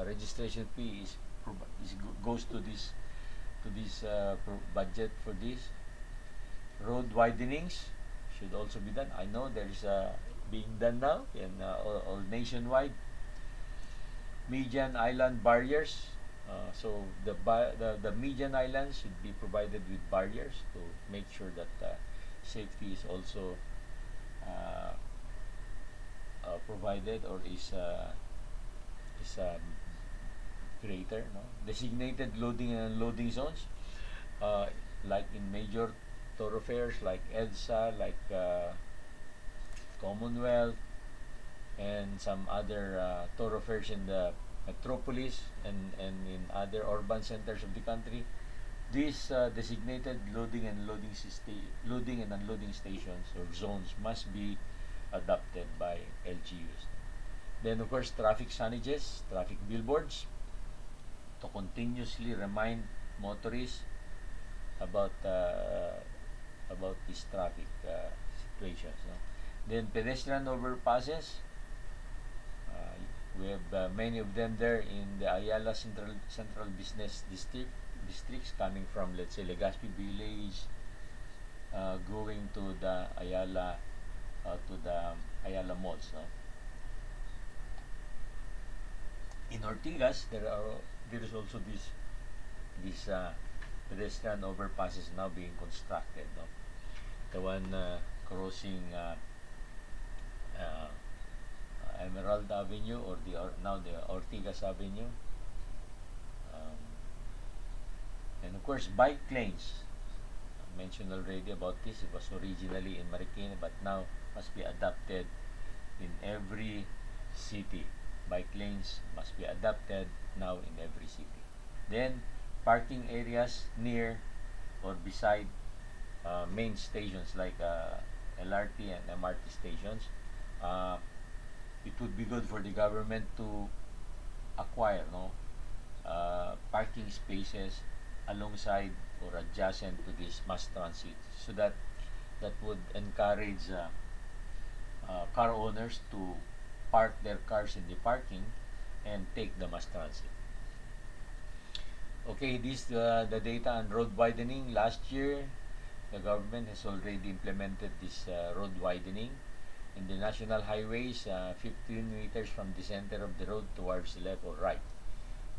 registration fee goes to this budget for this. Road widenings should also be done. I know there is being done now in all nationwide. Median island barriers. So the median islands should be provided with barriers to make sure that safety is also uh, provided, or is greater. No? Designated loading and unloading zones, uh, like in major thoroughfares like EDSA, like Commonwealth, and some other thoroughfares in the metropolis, and in other urban centers of the country. These designated loading and unloading stations or zones must be adopted by LGUs. Then, of course, traffic signages, traffic billboards, to continuously remind motorists about these traffic situations. No? Then pedestrian overpasses. We have many of them there in the Ayala Central Business districts, coming from, let's say, Legazpi Village, going to the Ayala malls. No? In Ortigas, there is also this pedestrian overpasses now being constructed. No? The one crossing uh, Emerald Avenue, or now the Ortigas Avenue. Um, and of course, bike lanes. I mentioned already about this. It was originally in Marikina, but now must be adapted in every city. Bike lanes must be adapted now in every city. Then, parking areas near or beside main stations like LRT and MRT stations. It would be good for the government to acquire, no, parking spaces alongside or adjacent to this mass transit, so that would encourage car owners to park their cars in the parking and take the mass transit. Okay, this the data on road widening. Last year, the government has already implemented this road widening in the national highways, 15 meters from the center of the road towards the left or right.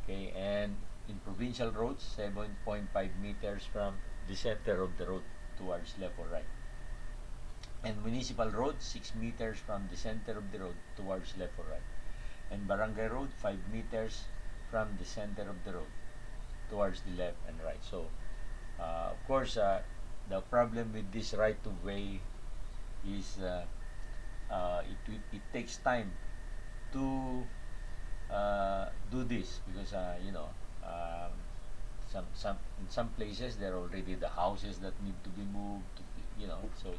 Okay, and in provincial roads, 7.5 meters from the center of the road towards left or right. And municipal roads, 6 meters from the center of the road towards left or right. And barangay road, 5 meters from the center of the road towards the left and right. So, of course, the problem with this right of way is it takes time to do this, because some in some places there are already the houses that need to be moved, so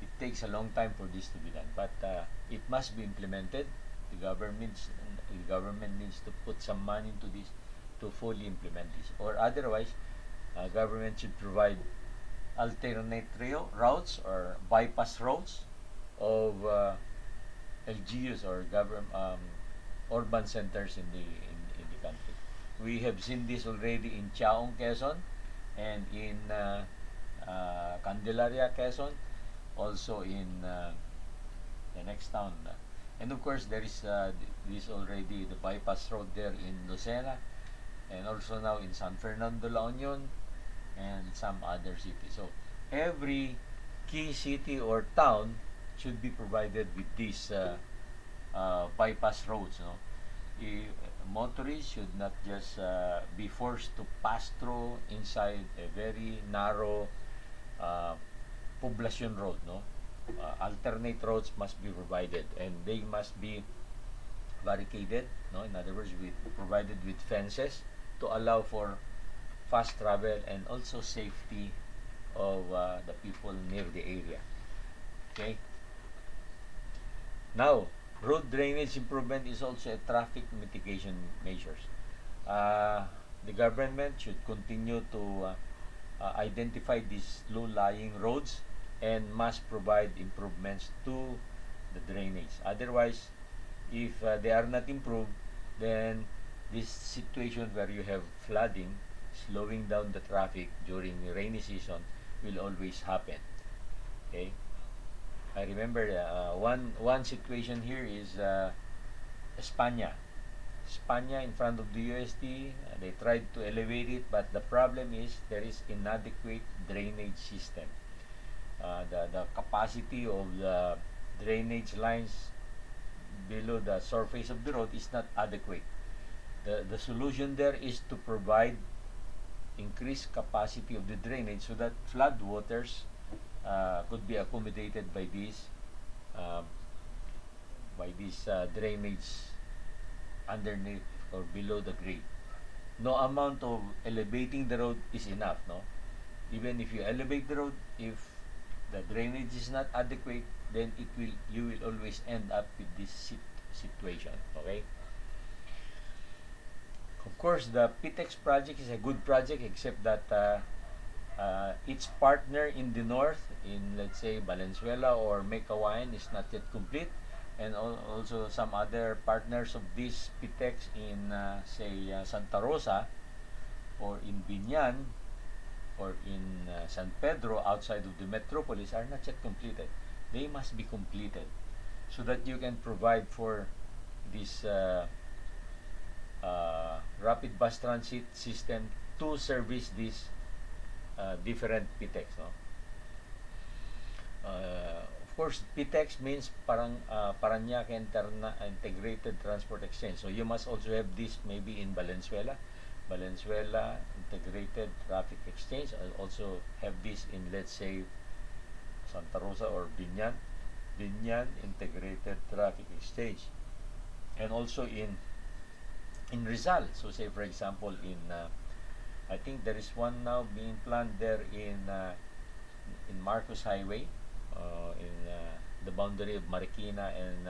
it takes a long time for this to be done, but it must be implemented. The government needs to put some money into this to fully implement this, or otherwise government should provide alternate routes or bypass roads of LGUs or urban centers in the country. We have seen this already in Chaong, Quezon, and in Candelaria, Quezon, also in the next town. And of course, there is this already, the bypass road there in Lucena, and also now in San Fernando, La Union, and some other cities. So every key city or town should be provided with these bypass roads. No? motorists should not just be forced to pass through inside a very narrow uh, poblacion road, no? Alternate roads must be provided, and they must be barricaded, no? In other words, provided with fences to allow for fast travel and also safety of the people near the area. Okay. Now, road drainage improvement is also a traffic mitigation measures. Uh, the government should continue to identify these low-lying roads and must provide improvements to the drainage. Otherwise, if they are not improved, then this situation where you have flooding, slowing down the traffic during the rainy season will always happen. Okay? I remember one situation here is España. España in front of the UST, they tried to elevate it, but the problem is there is inadequate drainage system. The capacity of the drainage lines below the surface of the road is not adequate. The solution there is to provide increased capacity of the drainage so that flood waters could be accommodated uh, by this drainage underneath or below the grade. No amount of elevating the road is enough, no? Even if you elevate the road, if the drainage is not adequate, then you will always end up with this situation. Okay. Of course, the PTEX project is a good project, except that its partner in the north, in let's say Valenzuela or Mecawayan, is not yet complete, and also some other partners of this PTEX in say Santa Rosa or in Binyan or in San Pedro outside of the metropolis are not yet completed. They must be completed so that you can provide for this rapid bus transit system to service these different PTEX. No? Of course, PTEX means Parañaque Integrated Transport Exchange. So you must also have this maybe in Valenzuela. Valenzuela Integrated Traffic Exchange. I'll also have this in, let's say, Santa Rosa or Binyan. Binyan Integrated Traffic Exchange. And also in Rizal. So say for example in I think there is one now being planned there in Marcos Highway, in the boundary of Marikina and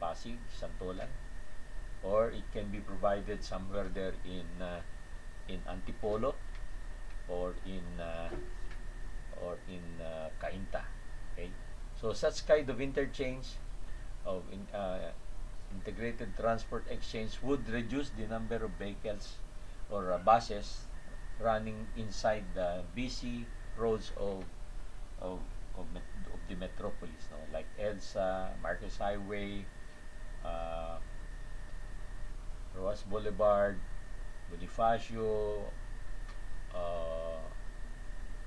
Pasig, Santolan, or it can be provided somewhere there in Antipolo or in Cainta. Okay, so such kind of interchange of integrated transport exchange would reduce the number of vehicles or buses running inside the busy roads of the metropolis, no? Like EDSA, Marcos Highway, uh, Roas Boulevard, Bonifacio,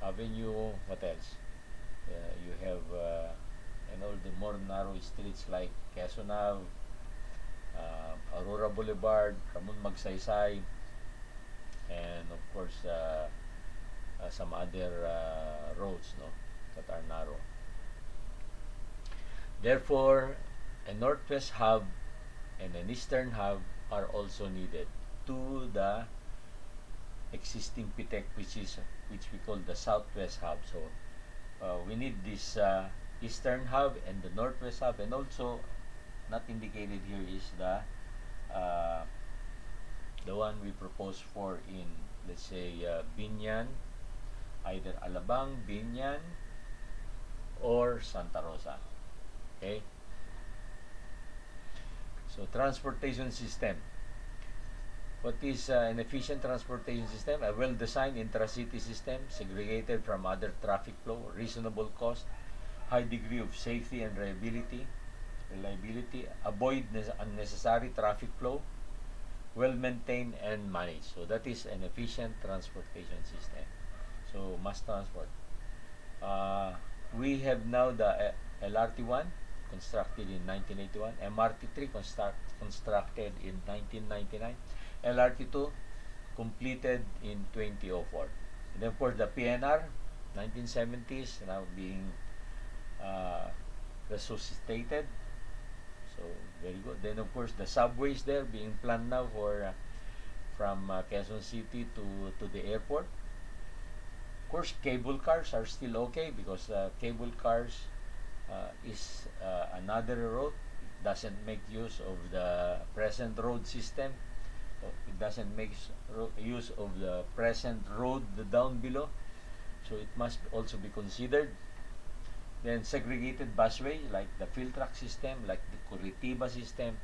Avenue, what else? You have and all the more narrow streets like Quezon Ave, Aurora Boulevard, Ramon Magsaysay, and of course some other roads, no, that are narrow. Therefore, a northwest hub and an eastern hub are also needed to the existing PTEC, which we call the southwest hub. So we need this eastern hub and the northwest hub, and also not indicated here is the one we propose for in, let's say, Binyan, either Alabang, Binyan, or Santa Rosa. Okay? So, transportation system. What is an efficient transportation system? A well-designed intra-city system, segregated from other traffic flow, reasonable cost, high degree of safety and reliability, avoid unnecessary traffic flow, well-maintained and managed. So that is an efficient transportation system. So mass transport. We have now the LRT1, constructed in 1981. MRT3 constructed in 1999. LRT2 completed in 2004. And then of course the PNR, 1970s, now being resuscitated. So very good. Then of course the subways there being planned now for from Quezon City to the airport. Of course, cable cars are still okay because cable cars is another road. It doesn't make use of the present road system. It doesn't make use of the present road down below. So it must also be considered. Then segregated busway like the Filtrac system, like the Curitiba system,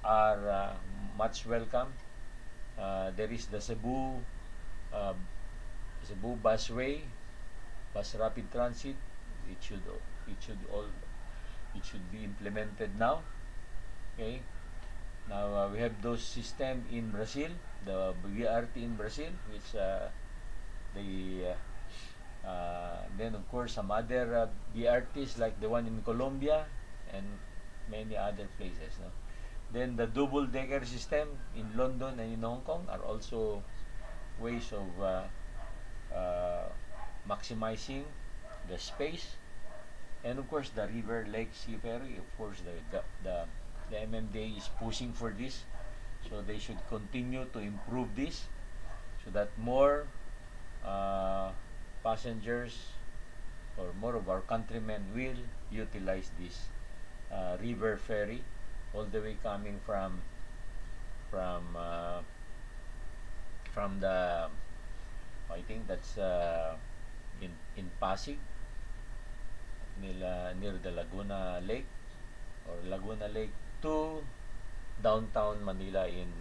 are much welcome. There is the Cebu busway, bus rapid transit. It should be implemented now. Okay. Now we have those system in Brazil, the BRT in Brazil, which then of course some other BRTs like the one in Colombia and many other places. No? Then the double-decker system in London and in Hong Kong are also ways of maximizing the space. And of course the River Lake Sea Ferry, of course the MMDA is pushing for this, so they should continue to improve this so that more passengers or more of our countrymen will utilize this river ferry all the way coming from the, I think that's in Pasig, near the Laguna Lake or Laguna Lake to downtown Manila in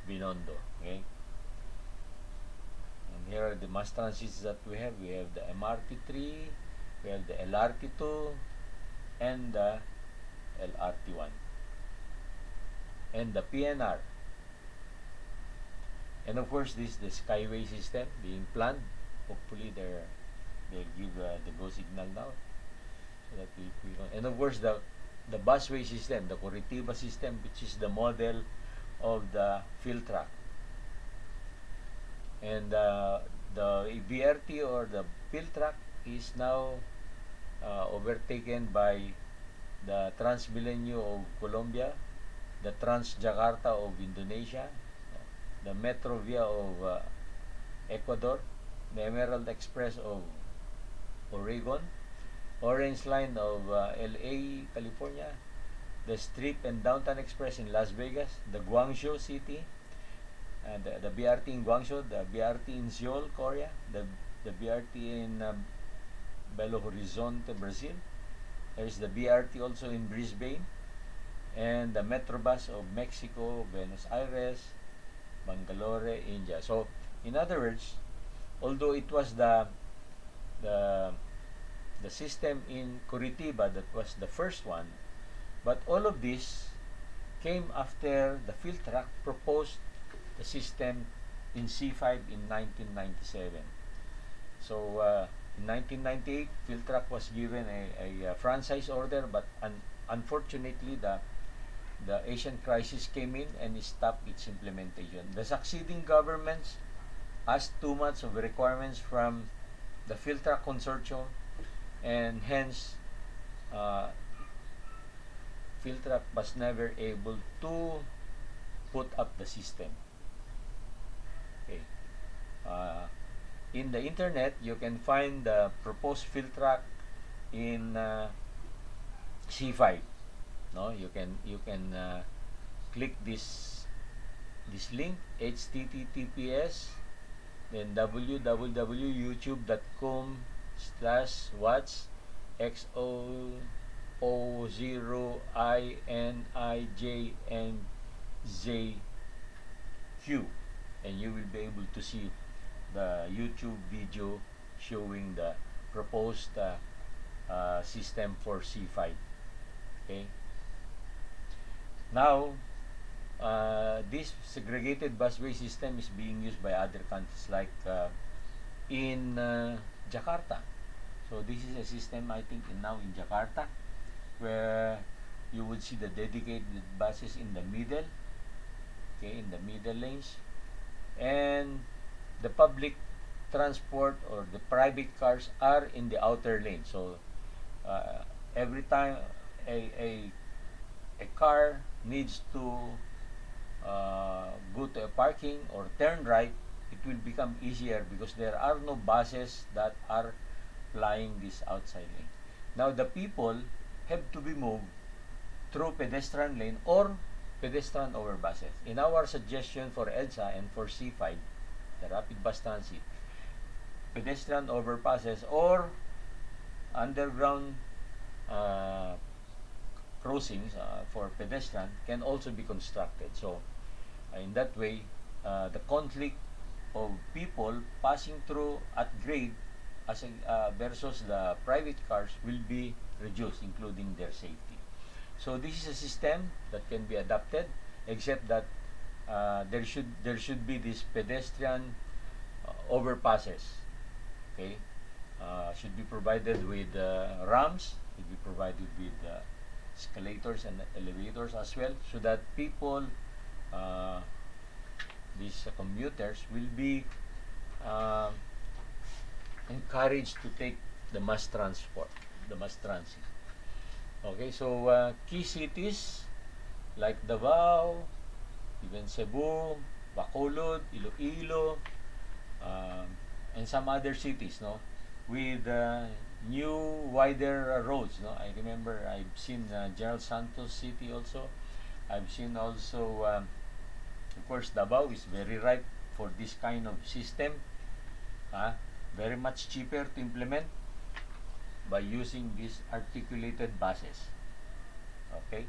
Binondo. Okay. And here are the mass transits that we have. We have the MRT3, we have the LRT2, and the LRT1, and the PNR. And of course, this the Skyway system being planned. Hopefully, they'll give the go signal now, so that we and of course the busway system, the Curitiba system, which is the model of the Filtrac. And the BRT or the Filtrac is now overtaken by the Transmilenio of Colombia, the Transjakarta of Indonesia, the Metrovia of Ecuador, the Emerald Express of Oregon, Orange Line of LA, California, the Strip and Downtown Express in Las Vegas, the Guangzhou City, and the BRT in Guangzhou, the BRT in Seoul, Korea, the BRT in Belo Horizonte, Brazil. There is the BRT also in Brisbane, and the Metrobus of Mexico, Buenos Aires, Bangalore, India. So, in other words, although it was the system in Curitiba that was the first one, but all of this came after the Filtrac proposed the system in C5 in 1997. So in 1998, Filtrac was given a franchise order, but unfortunately the Asian crisis came in and stopped its implementation. The succeeding governments asked too much of requirements from the Filtrac consortium, and hence Filtrac was never able to put up the system. Okay. In the internet, you can find the proposed Filtrac in C5. No, you can click this link, https then www.youtube.com/watch XOZINIJNZQ, and you will be able to see the YouTube video showing the proposed system for C5. Okay. Now, this segregated busway system is being used by other countries like in Jakarta. So this is a system, I think, now in Jakarta, where you would see the dedicated buses in the middle, okay, in the middle lanes, and the public transport or the private cars are in the outer lane. So every time a, a, a car needs to go to a parking or turn right, it will become easier because there are no buses that are flying this outside lane. Now the people have to be moved through pedestrian lane or pedestrian overpasses. In our suggestion for EDSA and for C5, the Rapid Bus Transit, pedestrian overpasses or underground uh, crossings for pedestrian can also be constructed. So in that way, the conflict of people passing through at grade as versus the private cars will be reduced, including their safety. So this is a system that can be adapted, except that there should be this pedestrian overpasses. Okay, should be provided with ramps, should be provided with escalators and elevators as well, so that people, uh, these commuters, will be uh, encouraged to take the mass transport, the mass transit. Okay, so key cities like Davao, even Cebu, Bacolod, Iloilo, um, and some other cities, no, with new wider roads, no. I remember I've seen General Santos City also. I've seen also, of course, Davao is very ripe for this kind of system. Very much cheaper to implement by using these articulated buses. Okay,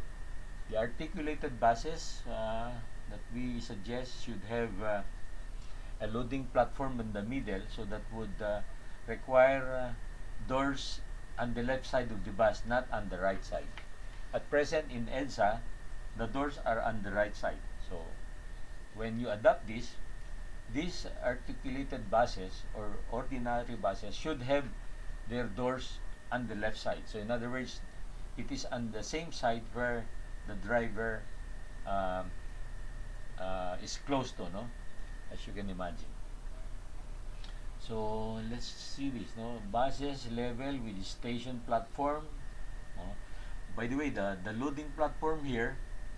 the articulated buses that we suggest should have a loading platform in the middle, so that would require doors on the left side of the bus, not on the right side. At present in EDSA, the doors are on the right side. So when you adopt this, these articulated buses or ordinary buses should have their doors on the left side. So in other words, it is on the same side where the driver is close to, no, as you can imagine. So let's see this, no, buses level with station platform. No? By the way, the loading platform here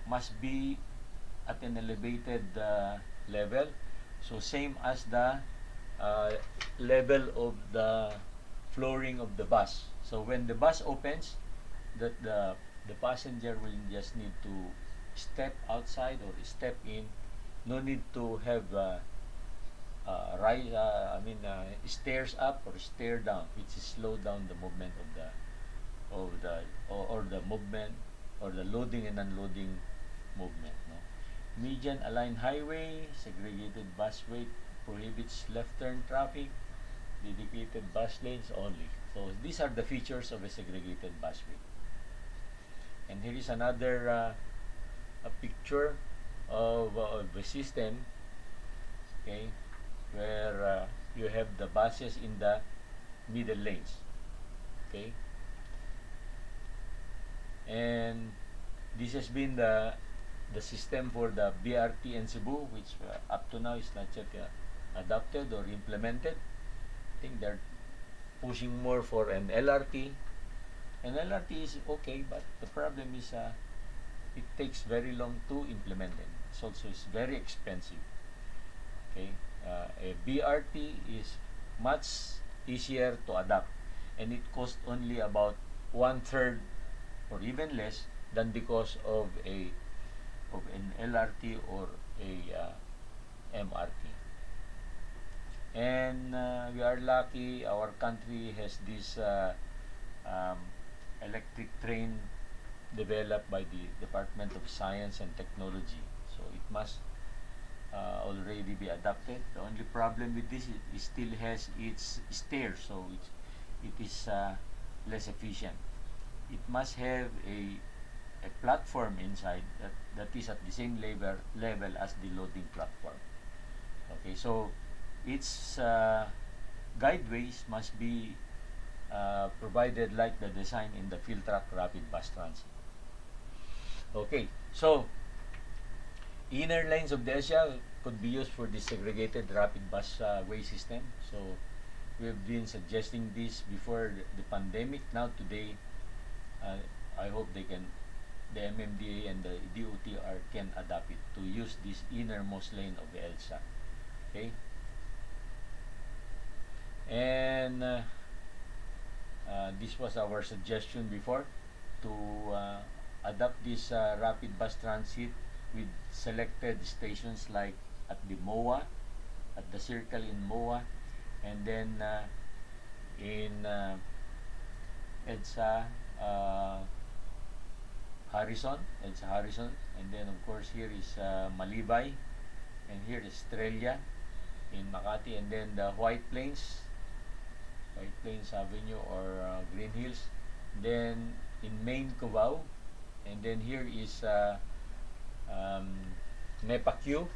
must be at an elevated level, so same as the level of the flooring of the bus. So when the bus opens, that the passenger will just need to step outside or step in. No need to have stairs up or stair down, which is slow down the movement or the movement or the loading and unloading movement. No? Median aligned highway, segregated busway prohibits left turn traffic, dedicated bus lanes only. So these are the features of a segregated busway. And here is another a picture of the system, okay, where you have the buses in the middle lanes, okay, and this has been the system for the BRT in Cebu, which up to now is not yet adopted or implemented. I think they're pushing more for an LRT. An LRT is okay, but the problem is it takes very long to implement it. It's very expensive. Okay, a BRT is much easier to adapt, and it costs only about 1/3 or even less than the cost of an LRT or a MRT. And we are lucky our country has this electric train developed by the Department of Science and Technology. So it must already be adapted. The only problem with this, it still has its stairs, so it is less efficient. It must have a platform inside that is at the same level as the loading platform. Okay, so its guideways must be provided like the design in the field track rapid bus transit. Okay, so inner lanes of the Asia could be used for desegregated rapid bus way system. So we have been suggesting this before the pandemic. Now today, I hope they can, the MMDA and the DOTR can adapt it to use this innermost lane of the ELSA. Okay, and this was our suggestion before to adapt this rapid bus transit with selected stations like at the MOA, at the circle in MOA, and then in EDSA EDSA Harrison, and then of course here is Malibay, and here is Estrella in Makati, and then the White Plains Avenue or Green Hills, then in Main Cubao, and then here is Nepacu,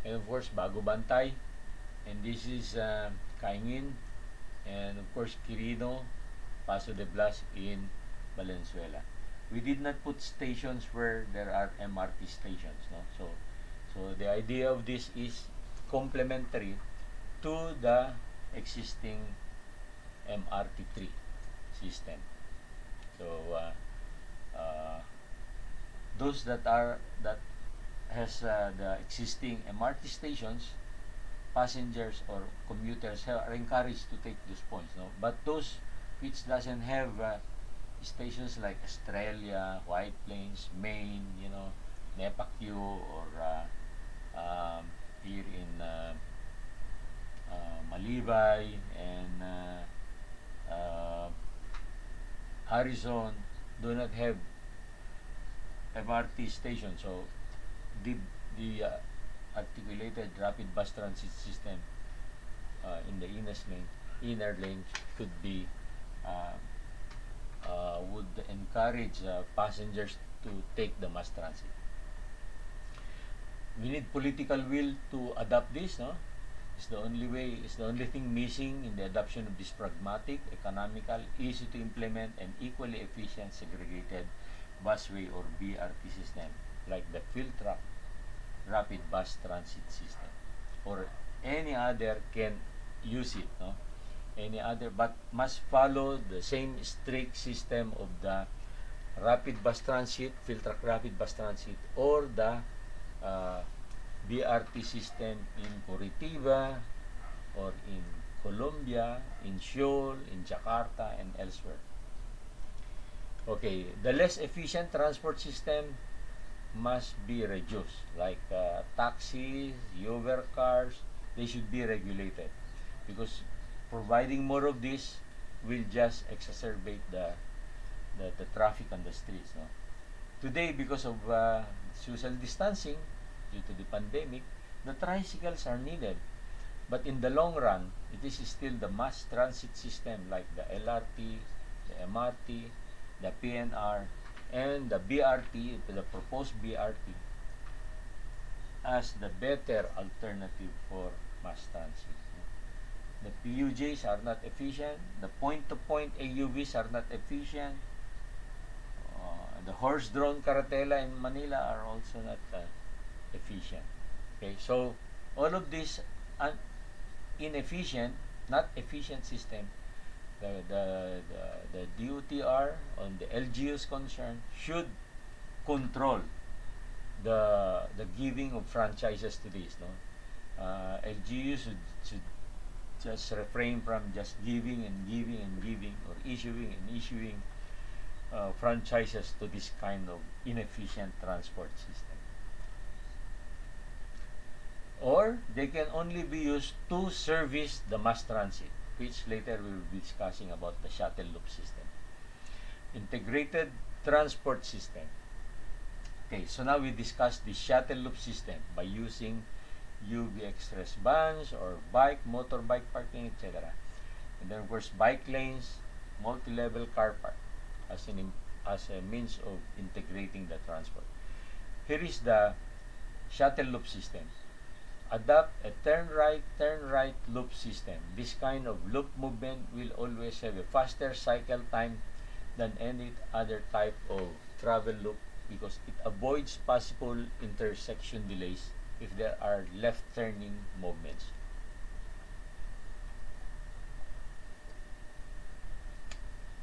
and of course Bago Bantay, and this is Kaingin, and of course Quirino, Paso de Blas in Valenzuela. We did not put stations where there are MRT stations, no? So the idea of this is complementary to the existing MRT3 system. So those that has the existing MRT stations, passengers or commuters are encouraged to take those points, no? But those which doesn't have stations like Australia, White Plains, Maine, Nepacu, or here in Malibay and Harrison do not have MRT station. So the articulated rapid bus transit system in the inner lane could be would encourage passengers to take the mass transit. We need political will to adopt this, no? It's the only thing missing in the adoption of this pragmatic, economical, easy to implement, and equally efficient segregated busway or BRT system, like the field track rapid bus transit system, or any other can use it, no? Any other, but must follow the same strict system of the rapid bus transit, field track rapid bus transit, or the BRT system in Curitiba, or in Colombia, in Seoul, in Jakarta, and elsewhere. Okay, the less efficient transport system must be reduced, like taxis, Uber cars. They should be regulated, because providing more of this will just exacerbate the traffic on the streets, no? Today, because of social distancing due to the pandemic, the tricycles are needed. But in the long run, it is still the mass transit system like the LRT, the MRT, the PNR, and the BRT, the proposed BRT, as the better alternative for mass transit. The PUJs are not efficient. The point-to-point AUVs are not efficient. The horse-drawn caratela in Manila are also not efficient. Okay, so all of these inefficient, not efficient system, the DOTR on the LGUs concerned should control the giving of franchises to this, no? LGUs should just refrain from just giving and giving and giving, or issuing and issuing franchises to this kind of inefficient transport system. Or they can only be used to service the mass transit, which later we will be discussing about the shuttle loop system. Integrated transport system. Okay, so now we discuss the shuttle loop system by using UV express vans or motorbike parking, etc. And then of course bike lanes, multi-level car park as a means of integrating the transport. Here is the shuttle loop system. Adopt a turn right loop system. This kind of loop movement will always have a faster cycle time than any other type of travel loop because it avoids possible intersection delays if there are left turning movements.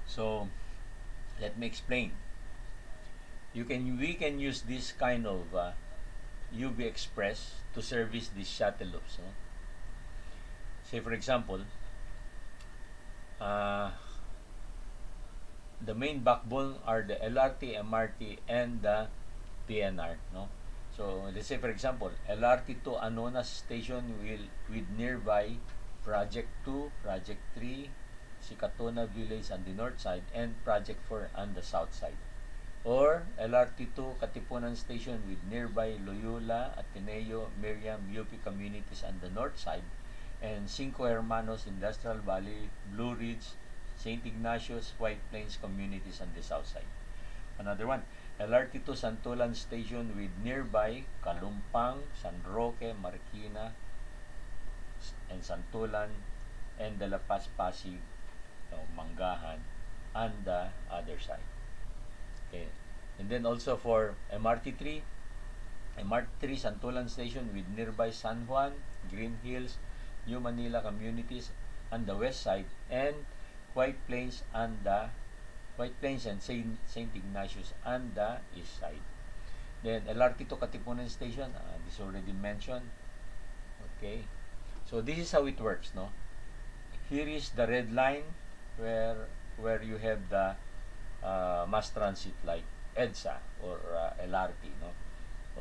So let me explain. We can use this kind of UV Express to service these shuttle loops. No? Say for example, uh, the main backbone are the LRT, MRT, and the PNR. No, so let's say for example, LRT to Anonas station will with nearby Project 2, Project 3, Sikatona Village on the north side, and Project 4 on the south side. Or LRT2 Katipunan Station with nearby Loyola, Ateneo, Miriam, UP communities on the north side, and Cinco Hermanos Industrial Valley, Blue Ridge, St. Ignatius, White Plains communities on the south side. Another one, LRT2 Santulan Station with nearby Kalumpang, San Roque, Marikina, and Santulan, and De La Paz, Pasig, Manggahan on the other side. Okay. And then also for MRT3 Santulan Station with nearby San Juan, Green Hills, New Manila communities on the west side, and White Plains and St. Ignatius on the east side. Then LRT to Katipunan Station, this already mentioned. Okay. So this is how it works, no? Here is the red line where you have the mass transit like EDSA or LRT, no,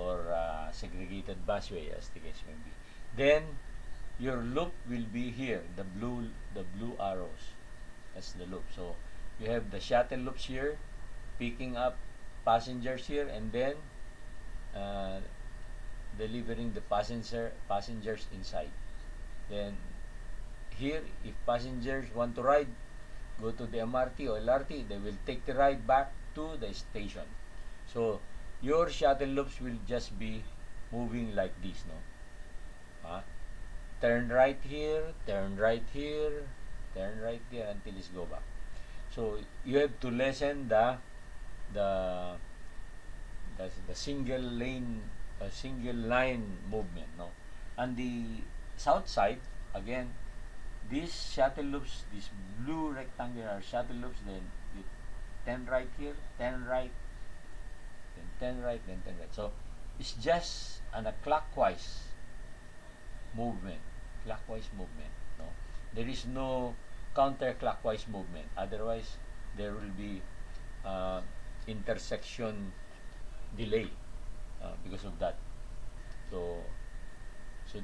or segregated busway as the case may be. Then your loop will be here, the blue arrows. That's the loop. So you have the shuttle loops here, picking up passengers here, and then delivering the passengers inside. Then here, if passengers want to ride, go to the MRT or LRT, they will take the ride back to the station. So your shuttle loops will just be moving like this, no? Turn right here, turn right here, turn right there until it's go back. So you have to lessen the single lane, single line movement, no? On the south side, again, these shuttle loops, these blue rectangular shuttle loops, then you turn right here, turn right, then turn right, then turn right. So it's just a clockwise movement. Clockwise movement. No, there is no counterclockwise movement. Otherwise, there will be intersection delay because of that. So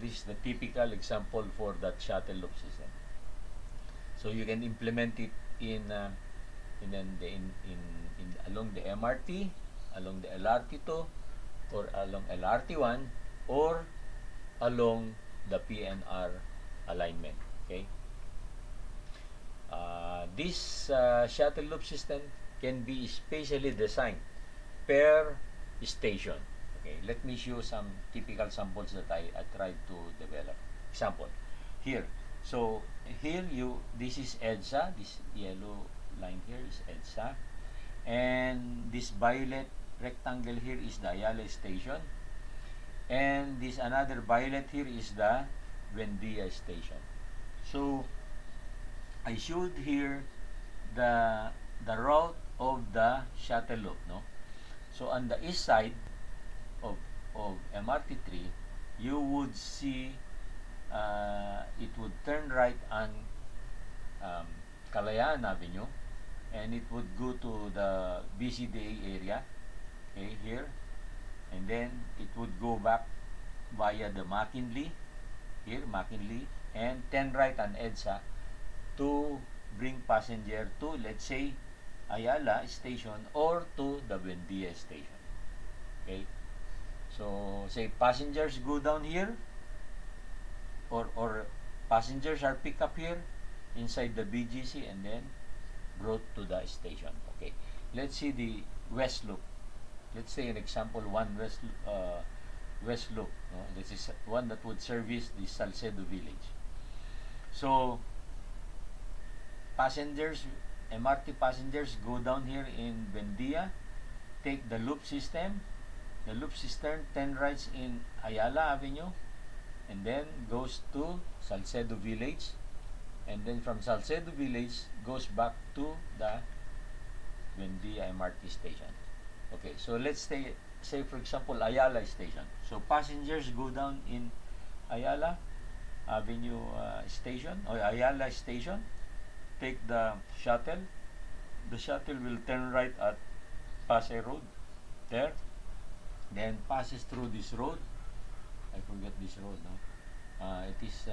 this is the typical example for that shuttle loop system. So you can implement it in along the MRT, along the LRT2, or along LRT1, or along the PNR alignment. Okay. This shuttle loop system can be specially designed per station. Okay, let me show some typical samples that I tried to develop. Example, here. So here this is EDSA. This yellow line here is EDSA, and this violet rectangle here is the Ayala station, and this another violet here is the Buendia station. So I showed here the route of the shuttle loop, no? So on the east side of MRT3, you would see it would turn right on Kalayaan Avenue, and it would go to the BCDA area, okay, here, and then it would go back via the McKinley, and turn right on EDSA to bring passenger to, let's say, Ayala station or to the Buendia station. Okay, so say passengers go down here, or passengers are picked up here inside the BGC and then brought to the station. Okay, let's see the west loop. Let's say an example, one West Loop. No? This is one that would service the Salcedo village. So, passengers, MRT passengers go down here in Buendia, take the loop system. The loop system 10 rides in Ayala Avenue, and then goes to Salcedo village, and then from Salcedo village goes back to the Buendia MRT station. Okay, so let's say for example Ayala station. So passengers go down in Ayala Avenue station or Ayala station, take the shuttle. The shuttle will turn right at Pasay Road there, then passes through this road. I forget this road, no? It is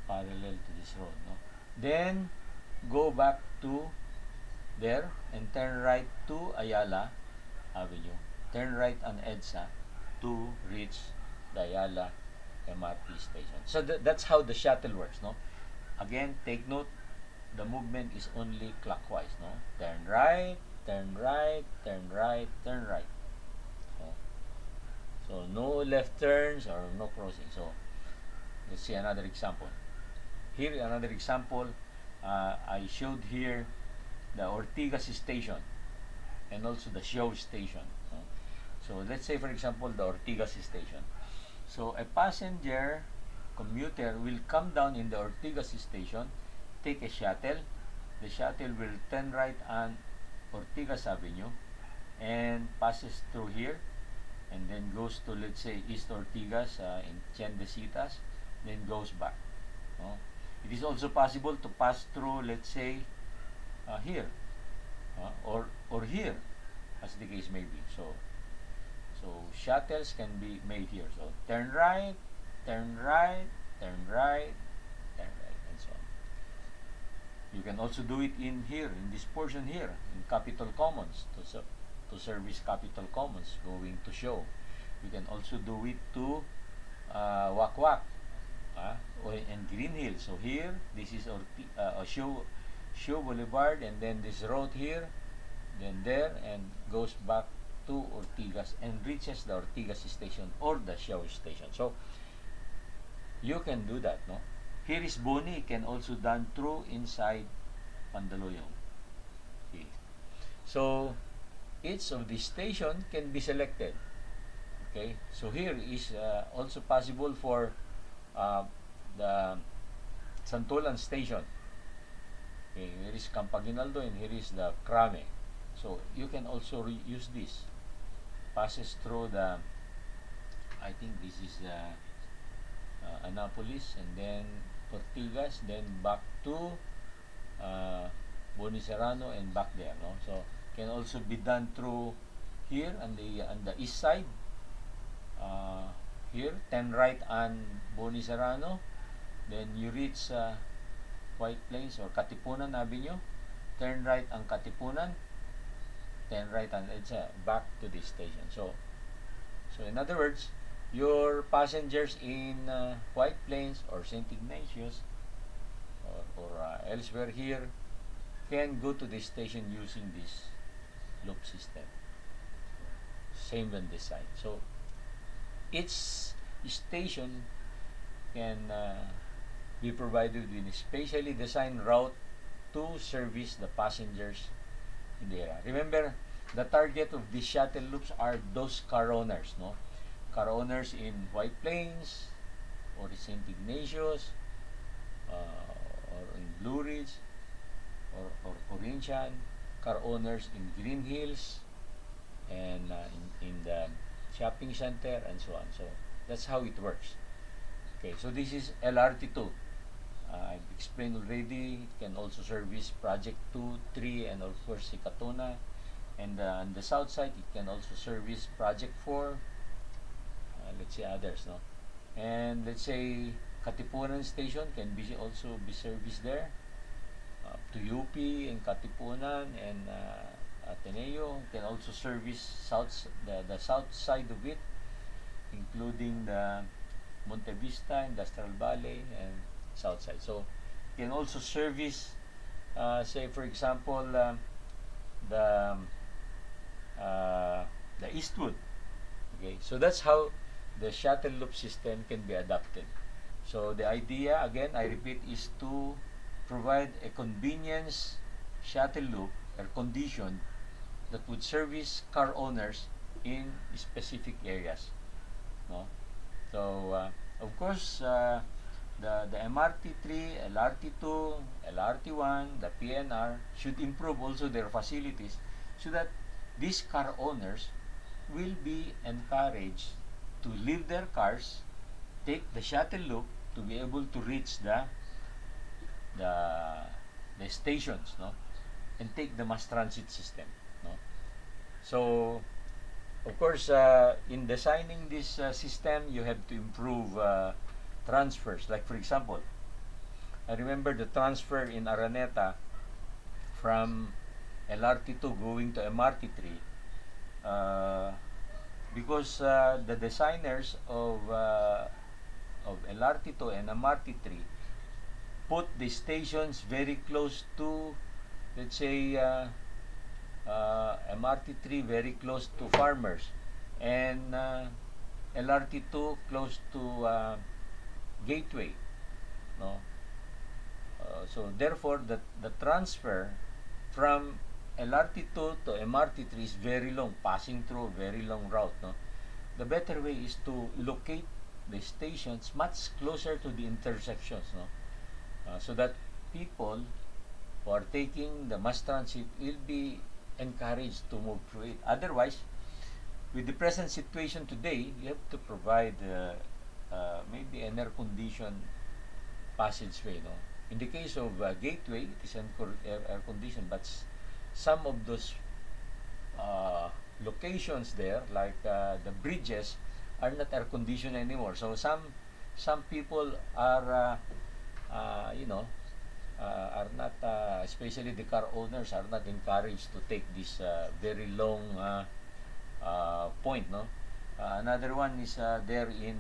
parallel to this road, no? Then go back to there and turn right to Ayala Avenue. Turn right on EDSA to reach the Ayala MRT station. So that's how the shuttle works, no? Again, take note, the movement is only clockwise, no? Turn right, turn right, turn right, turn right. So no left turns or no crossing. So let's see another example. Here another example. I showed here the Ortigas station and also the Show station. So let's say for example the Ortigas station. So a passenger commuter will come down in the Ortigas station, take a shuttle. The shuttle will turn right on Ortigas Avenue and passes through here, and then goes to, let's say, East Ortigas in Tiendesitas, then goes back. It is also possible to pass through, let's say, here, or here, as the case may be. So shuttles can be made here. So turn right, turn right, turn right, turn right, and so on. You can also do it in here, in this portion here, in Capitol Commons, to service Capitol Commons, going to Show. You can also do it to Wakwak and Green Hill. So here, this is Show Boulevard, and then this road here, then there, and goes back to Ortigas and reaches the Ortigas station or the Show station. So you can do that, no? Here is Boni, can also done through inside Mandaluyong. Okay. So each of the station can be selected. Okay, so here is also possible for the Santolan station. Okay, here is Campaginaldo and here is the Crame. So you can also use this. Passes through the, I think this is Annapolis, and then Ortigas, then back to Boni Serrano and back there, no? So can also be done through here on the east side. Here, 10 right on Boni Serrano, then you reach White Plains or Katipunan Avenue, turn right on Katipunan, 10 right on EDSA, back to this station. So in other words, your passengers in White Plains or St. Ignatius or elsewhere here can go to this station using this loop system. Same on this side. So each station can be provided with a specially designed route to service the passengers in the area. Remember, the target of these shuttle loops are those car owners, no? Car owners in White Plains or St. Ignatius or in Blue Ridge or Corinthian, car owners in Green Hills and in the shopping center and so on. So that's how it works. Okay, so this is LRT2. I've explained already. It can also service Project 2, 3, and of course Sikatuna. And on the south side, it can also service Project 4. Let's say others, no? And let's say Katipunan Station can also be serviced there. To UP and Katipunan and Ateneo can also service the south side of it, including the Monte Vista, Industrial Valley, and south side. So can also service, say for example, the Eastwood. Okay, so that's how the shuttle loop system can be adapted. So the idea, again, I repeat, is to provide a convenience shuttle loop, air conditioned, that would service car owners in specific areas. No? So, of course, the MRT3, LRT2, LRT1, the PNR should improve also their facilities so that these car owners will be encouraged to leave their cars, take the shuttle loop to be able to reach the the stations, no, and take the mass transit system, no. So, of course, in designing this system, you have to improve transfers. Like for example, I remember the transfer in Araneta from LRT2 going to MRT3, because the designers of LRT2 and MRT3 put the stations very close to, let's say, MRT3 very close to farmers, and LRT2 close to Gateway, no. So therefore, the transfer from LRT2 to MRT3 is very long, passing through a very long route, no. The better way is to locate the stations much closer to the intersections, no, so that people who are taking the mass transit will be encouraged to move through it. Otherwise, with the present situation today, you have to provide maybe an air-conditioned passageway, no. In the case of Gateway, it is air-conditioned, but some of those locations there, like the bridges, are not air-conditioned anymore. So some people are, are not, especially the car owners, are not encouraged to take this very long point, no. Another one is there in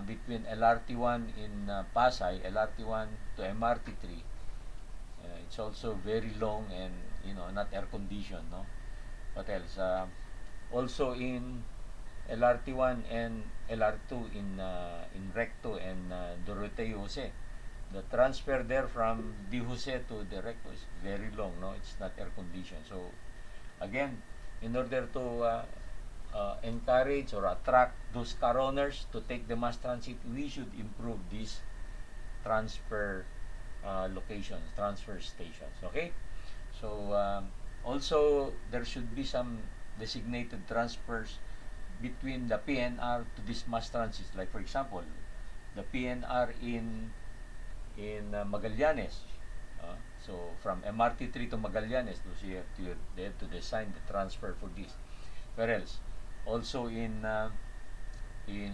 between LRT1 in Pasay, LRT1 to MRT3. It's also very long and not air conditioned, no. What else? Also in LRT1 and LR2 in Recto and Doroteo Jose, the transfer there from Di Jose to the Recto is very long, no. It's not air conditioned. So again, in order to encourage or attract those car owners to take the mass transit, we should improve these transfer locations, transfer stations. Okay? So, also, there should be some designated transfers between the PNR to these mass transits. Like, for example, the PNR in Magallanes. So, from MRT3 to Magallanes, so they have to design the transfer for this. Where else? Also in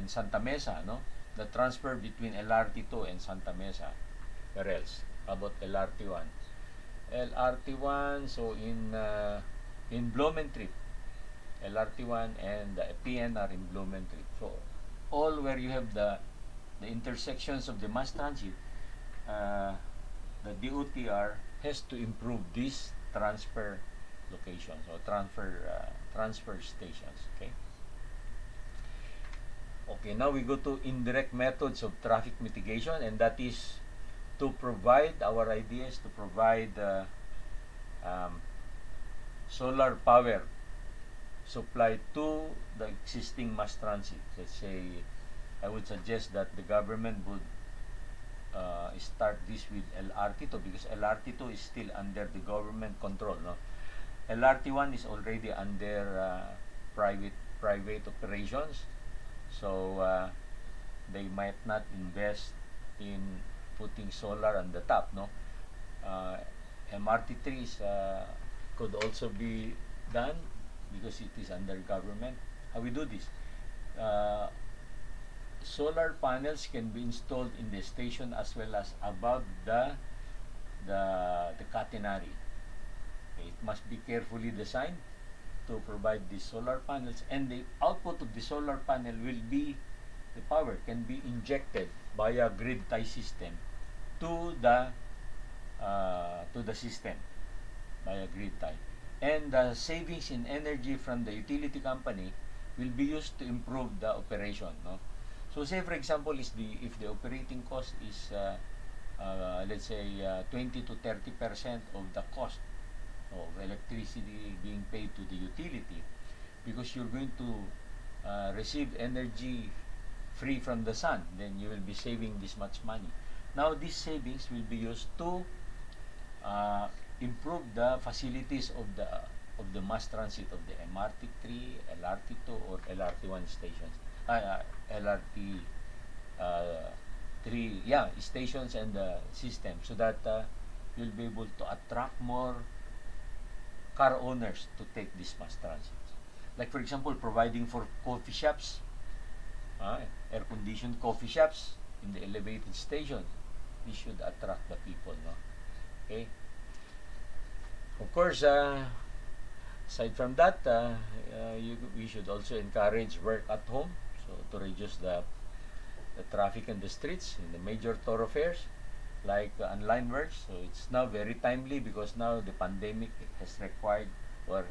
Santa Mesa, no, the transfer between LRT2 and Santa Mesa. Where else? How about LRT1? LRT1, so in Blumentritt, LRT1 and the PNR in Blumentritt. So all where you have the intersections of the mass transit, the DOTR has to improve these transfer locations or transfer stations. Okay, now we go to indirect methods of traffic mitigation, and that is to provide, our idea is to provide solar power supply to the existing mass transit. Let's say, I would suggest that the government would start this with LRT2, because LRT2 is still under the government control, no. LRT1 is already under private operations, so they might not invest in putting solar on the top, no. MRT3 is, could also be done because it is under government. How we do this? Solar panels can be installed in the station as well as above the catenary. It must be carefully designed to provide these solar panels, and the output of the solar panel will be, the power can be injected via grid tie system to the system via grid tie, and the savings in energy from the utility company will be used to improve the operation, no? So say for example is the if the operating cost is let's say 20 to 30% of the cost of electricity being paid to the utility, because you're going to receive energy free from the sun, then you will be saving this much money. Now these savings will be used to improve the facilities of the mass transit of the MRT3, LRT2, or LRT1 stations. LRT 3, yeah, stations and the system, so that you'll be able to attract more car owners to take this mass transit. Like for example, providing for coffee shops, air-conditioned coffee shops in the elevated station. This should attract the people, no? Okay. Of course, aside from that, we should also encourage work at home, so to reduce the traffic in the streets, in the major thoroughfares, like online work. So it's now very timely because now the pandemic has required or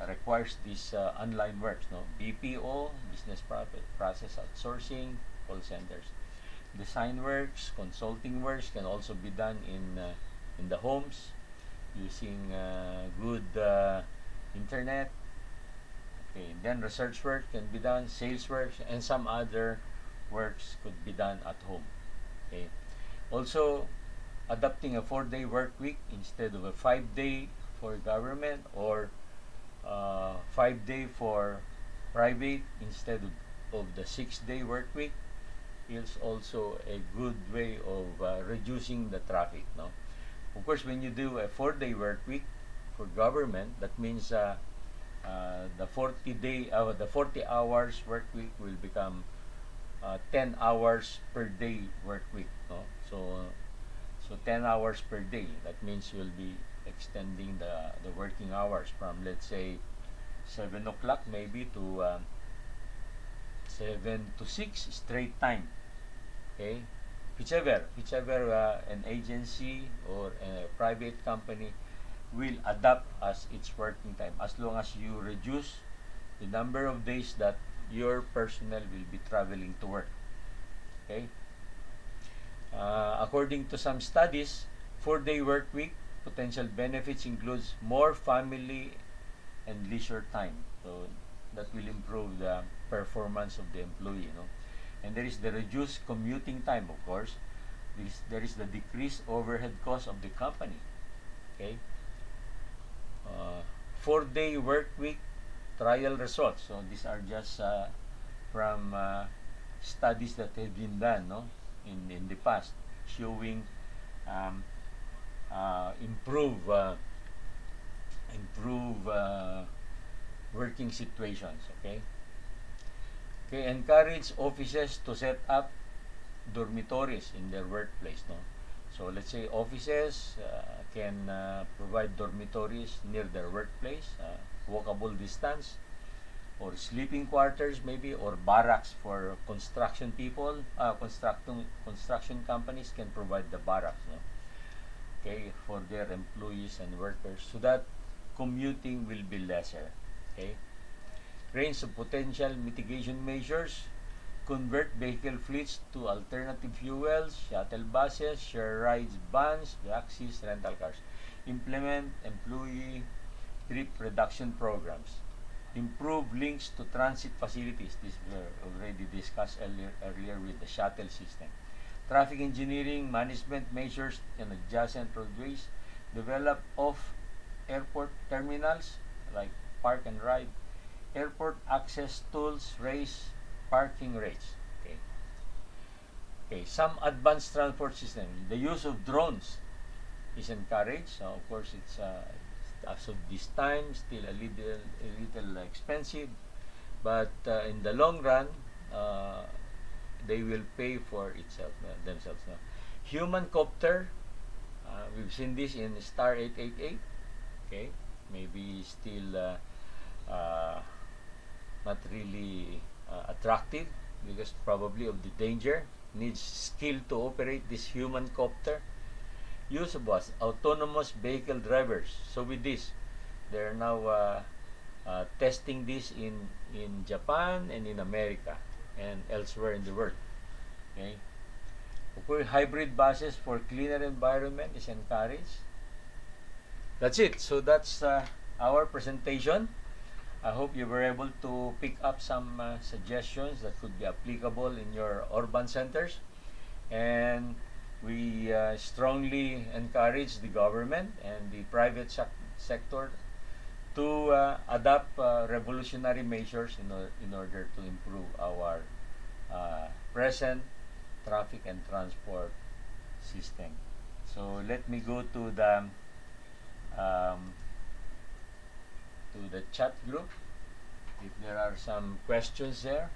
requires these online works, no? BPO, business process outsourcing, call centers. Design works, consulting works can also be done in the homes using good internet. Okay, then research work can be done, sales works, and some other works could be done at home. Okay. Also, adopting a 4-day work week instead of a 5-day for government, or 5-day for private instead of the 6-day work week is also a good way of reducing the traffic, no? Of course, when you do a 4-day work week for government, that means the 40 hours work week will become 10 hours per day work week, no? So 10 hours per day. That means you'll be extending the working hours from, let's say, 7 o'clock maybe to 7 to 6 straight time. Okay? Whichever an agency or a private company will adapt as its working time, as long as you reduce the number of days that your personnel will be traveling to work. Okay? According to some studies, 4-day work week potential benefits includes more family and leisure time. So that will improve the performance of the employee, you know. And there is the reduced commuting time, of course. There is the decreased overhead cost of the company. Okay. 4-day work week trial results. So these are just from studies that have been done, no, in the past, showing improve working situations. Okay. Okay, encourage offices to set up dormitories in their workplace, no? So let's say offices can provide dormitories near their workplace, walkable distance, or sleeping quarters maybe, or barracks for construction people. Construction companies can provide the barracks, no? Okay, for their employees and workers, so that commuting will be lesser. Okay. Range of potential mitigation measures: convert vehicle fleets to alternative fuels, shuttle buses, share rides vans, taxis, rental cars. Implement employee trip reduction programs. Improve links to transit facilities. This were already discussed earlier with the shuttle system. Traffic engineering, management measures in adjacent roadways. Develop off-airport terminals like park and ride. Airport access tools, raise parking rates. Okay. Okay. Some advanced transport system. The use of drones is encouraged. So of course, it's as of this time still a little expensive, but in the long run, they will pay for itself themselves. No? Human copter. We've seen this in Star 888. Okay. Maybe still. Not really attractive because probably of the danger. Needs skill to operate this human copter. Use of autonomous vehicle drivers. So with this, there are now testing this in Japan and in America and elsewhere in the world. Okay? Okay, hybrid buses for cleaner environment is encouraged. That's it. So that's our presentation. I hope you were able to pick up some suggestions that could be applicable in your urban centers. And we strongly encourage the government and the private sector to adopt revolutionary measures in order to improve our present traffic and transport system. So let me go um, to the chat group. If there are some questions there,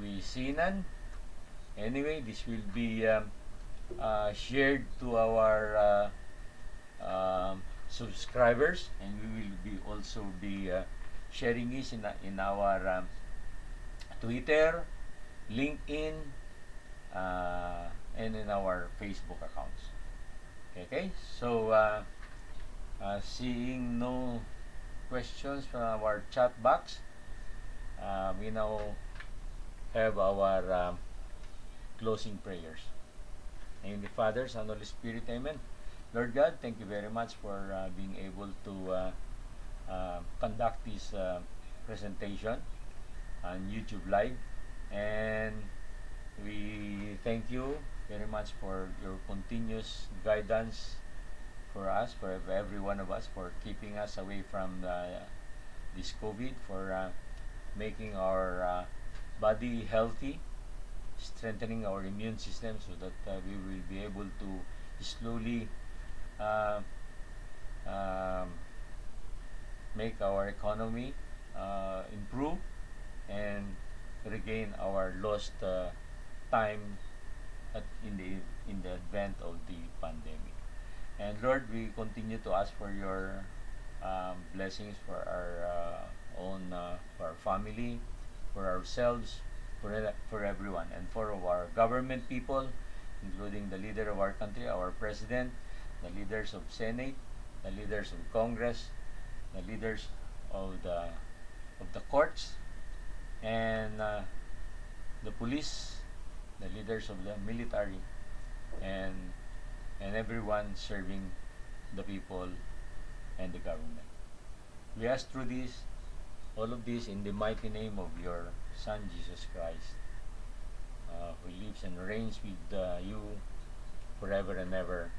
we see none. Anyway, this will be shared to our subscribers, and we will be also be sharing this in our Twitter, LinkedIn, and in our Facebook accounts. Okay, so seeing no questions from our chat box, we now have our closing prayers. In the Father, Son, Holy Spirit, Amen. Lord God, thank you very much for being able to conduct this presentation on YouTube Live. And we thank you very much for your continuous guidance for us, for every one of us, for keeping us away from this COVID, for making our body healthy, strengthening our immune system so that we will be able to slowly uh, um, make our economy improve and regain our lost time in the advent of the pandemic. And Lord, we continue to ask for your blessings for our for our family, for ourselves, for everyone, and for our government people, including the leader of our country, our president, the leaders of Senate, the leaders of Congress, the leaders of the courts, and the police, the leaders of the military, and everyone serving the people and the government. We ask through this, all of this in the mighty name of your Son Jesus Christ, who lives and reigns with you forever and ever.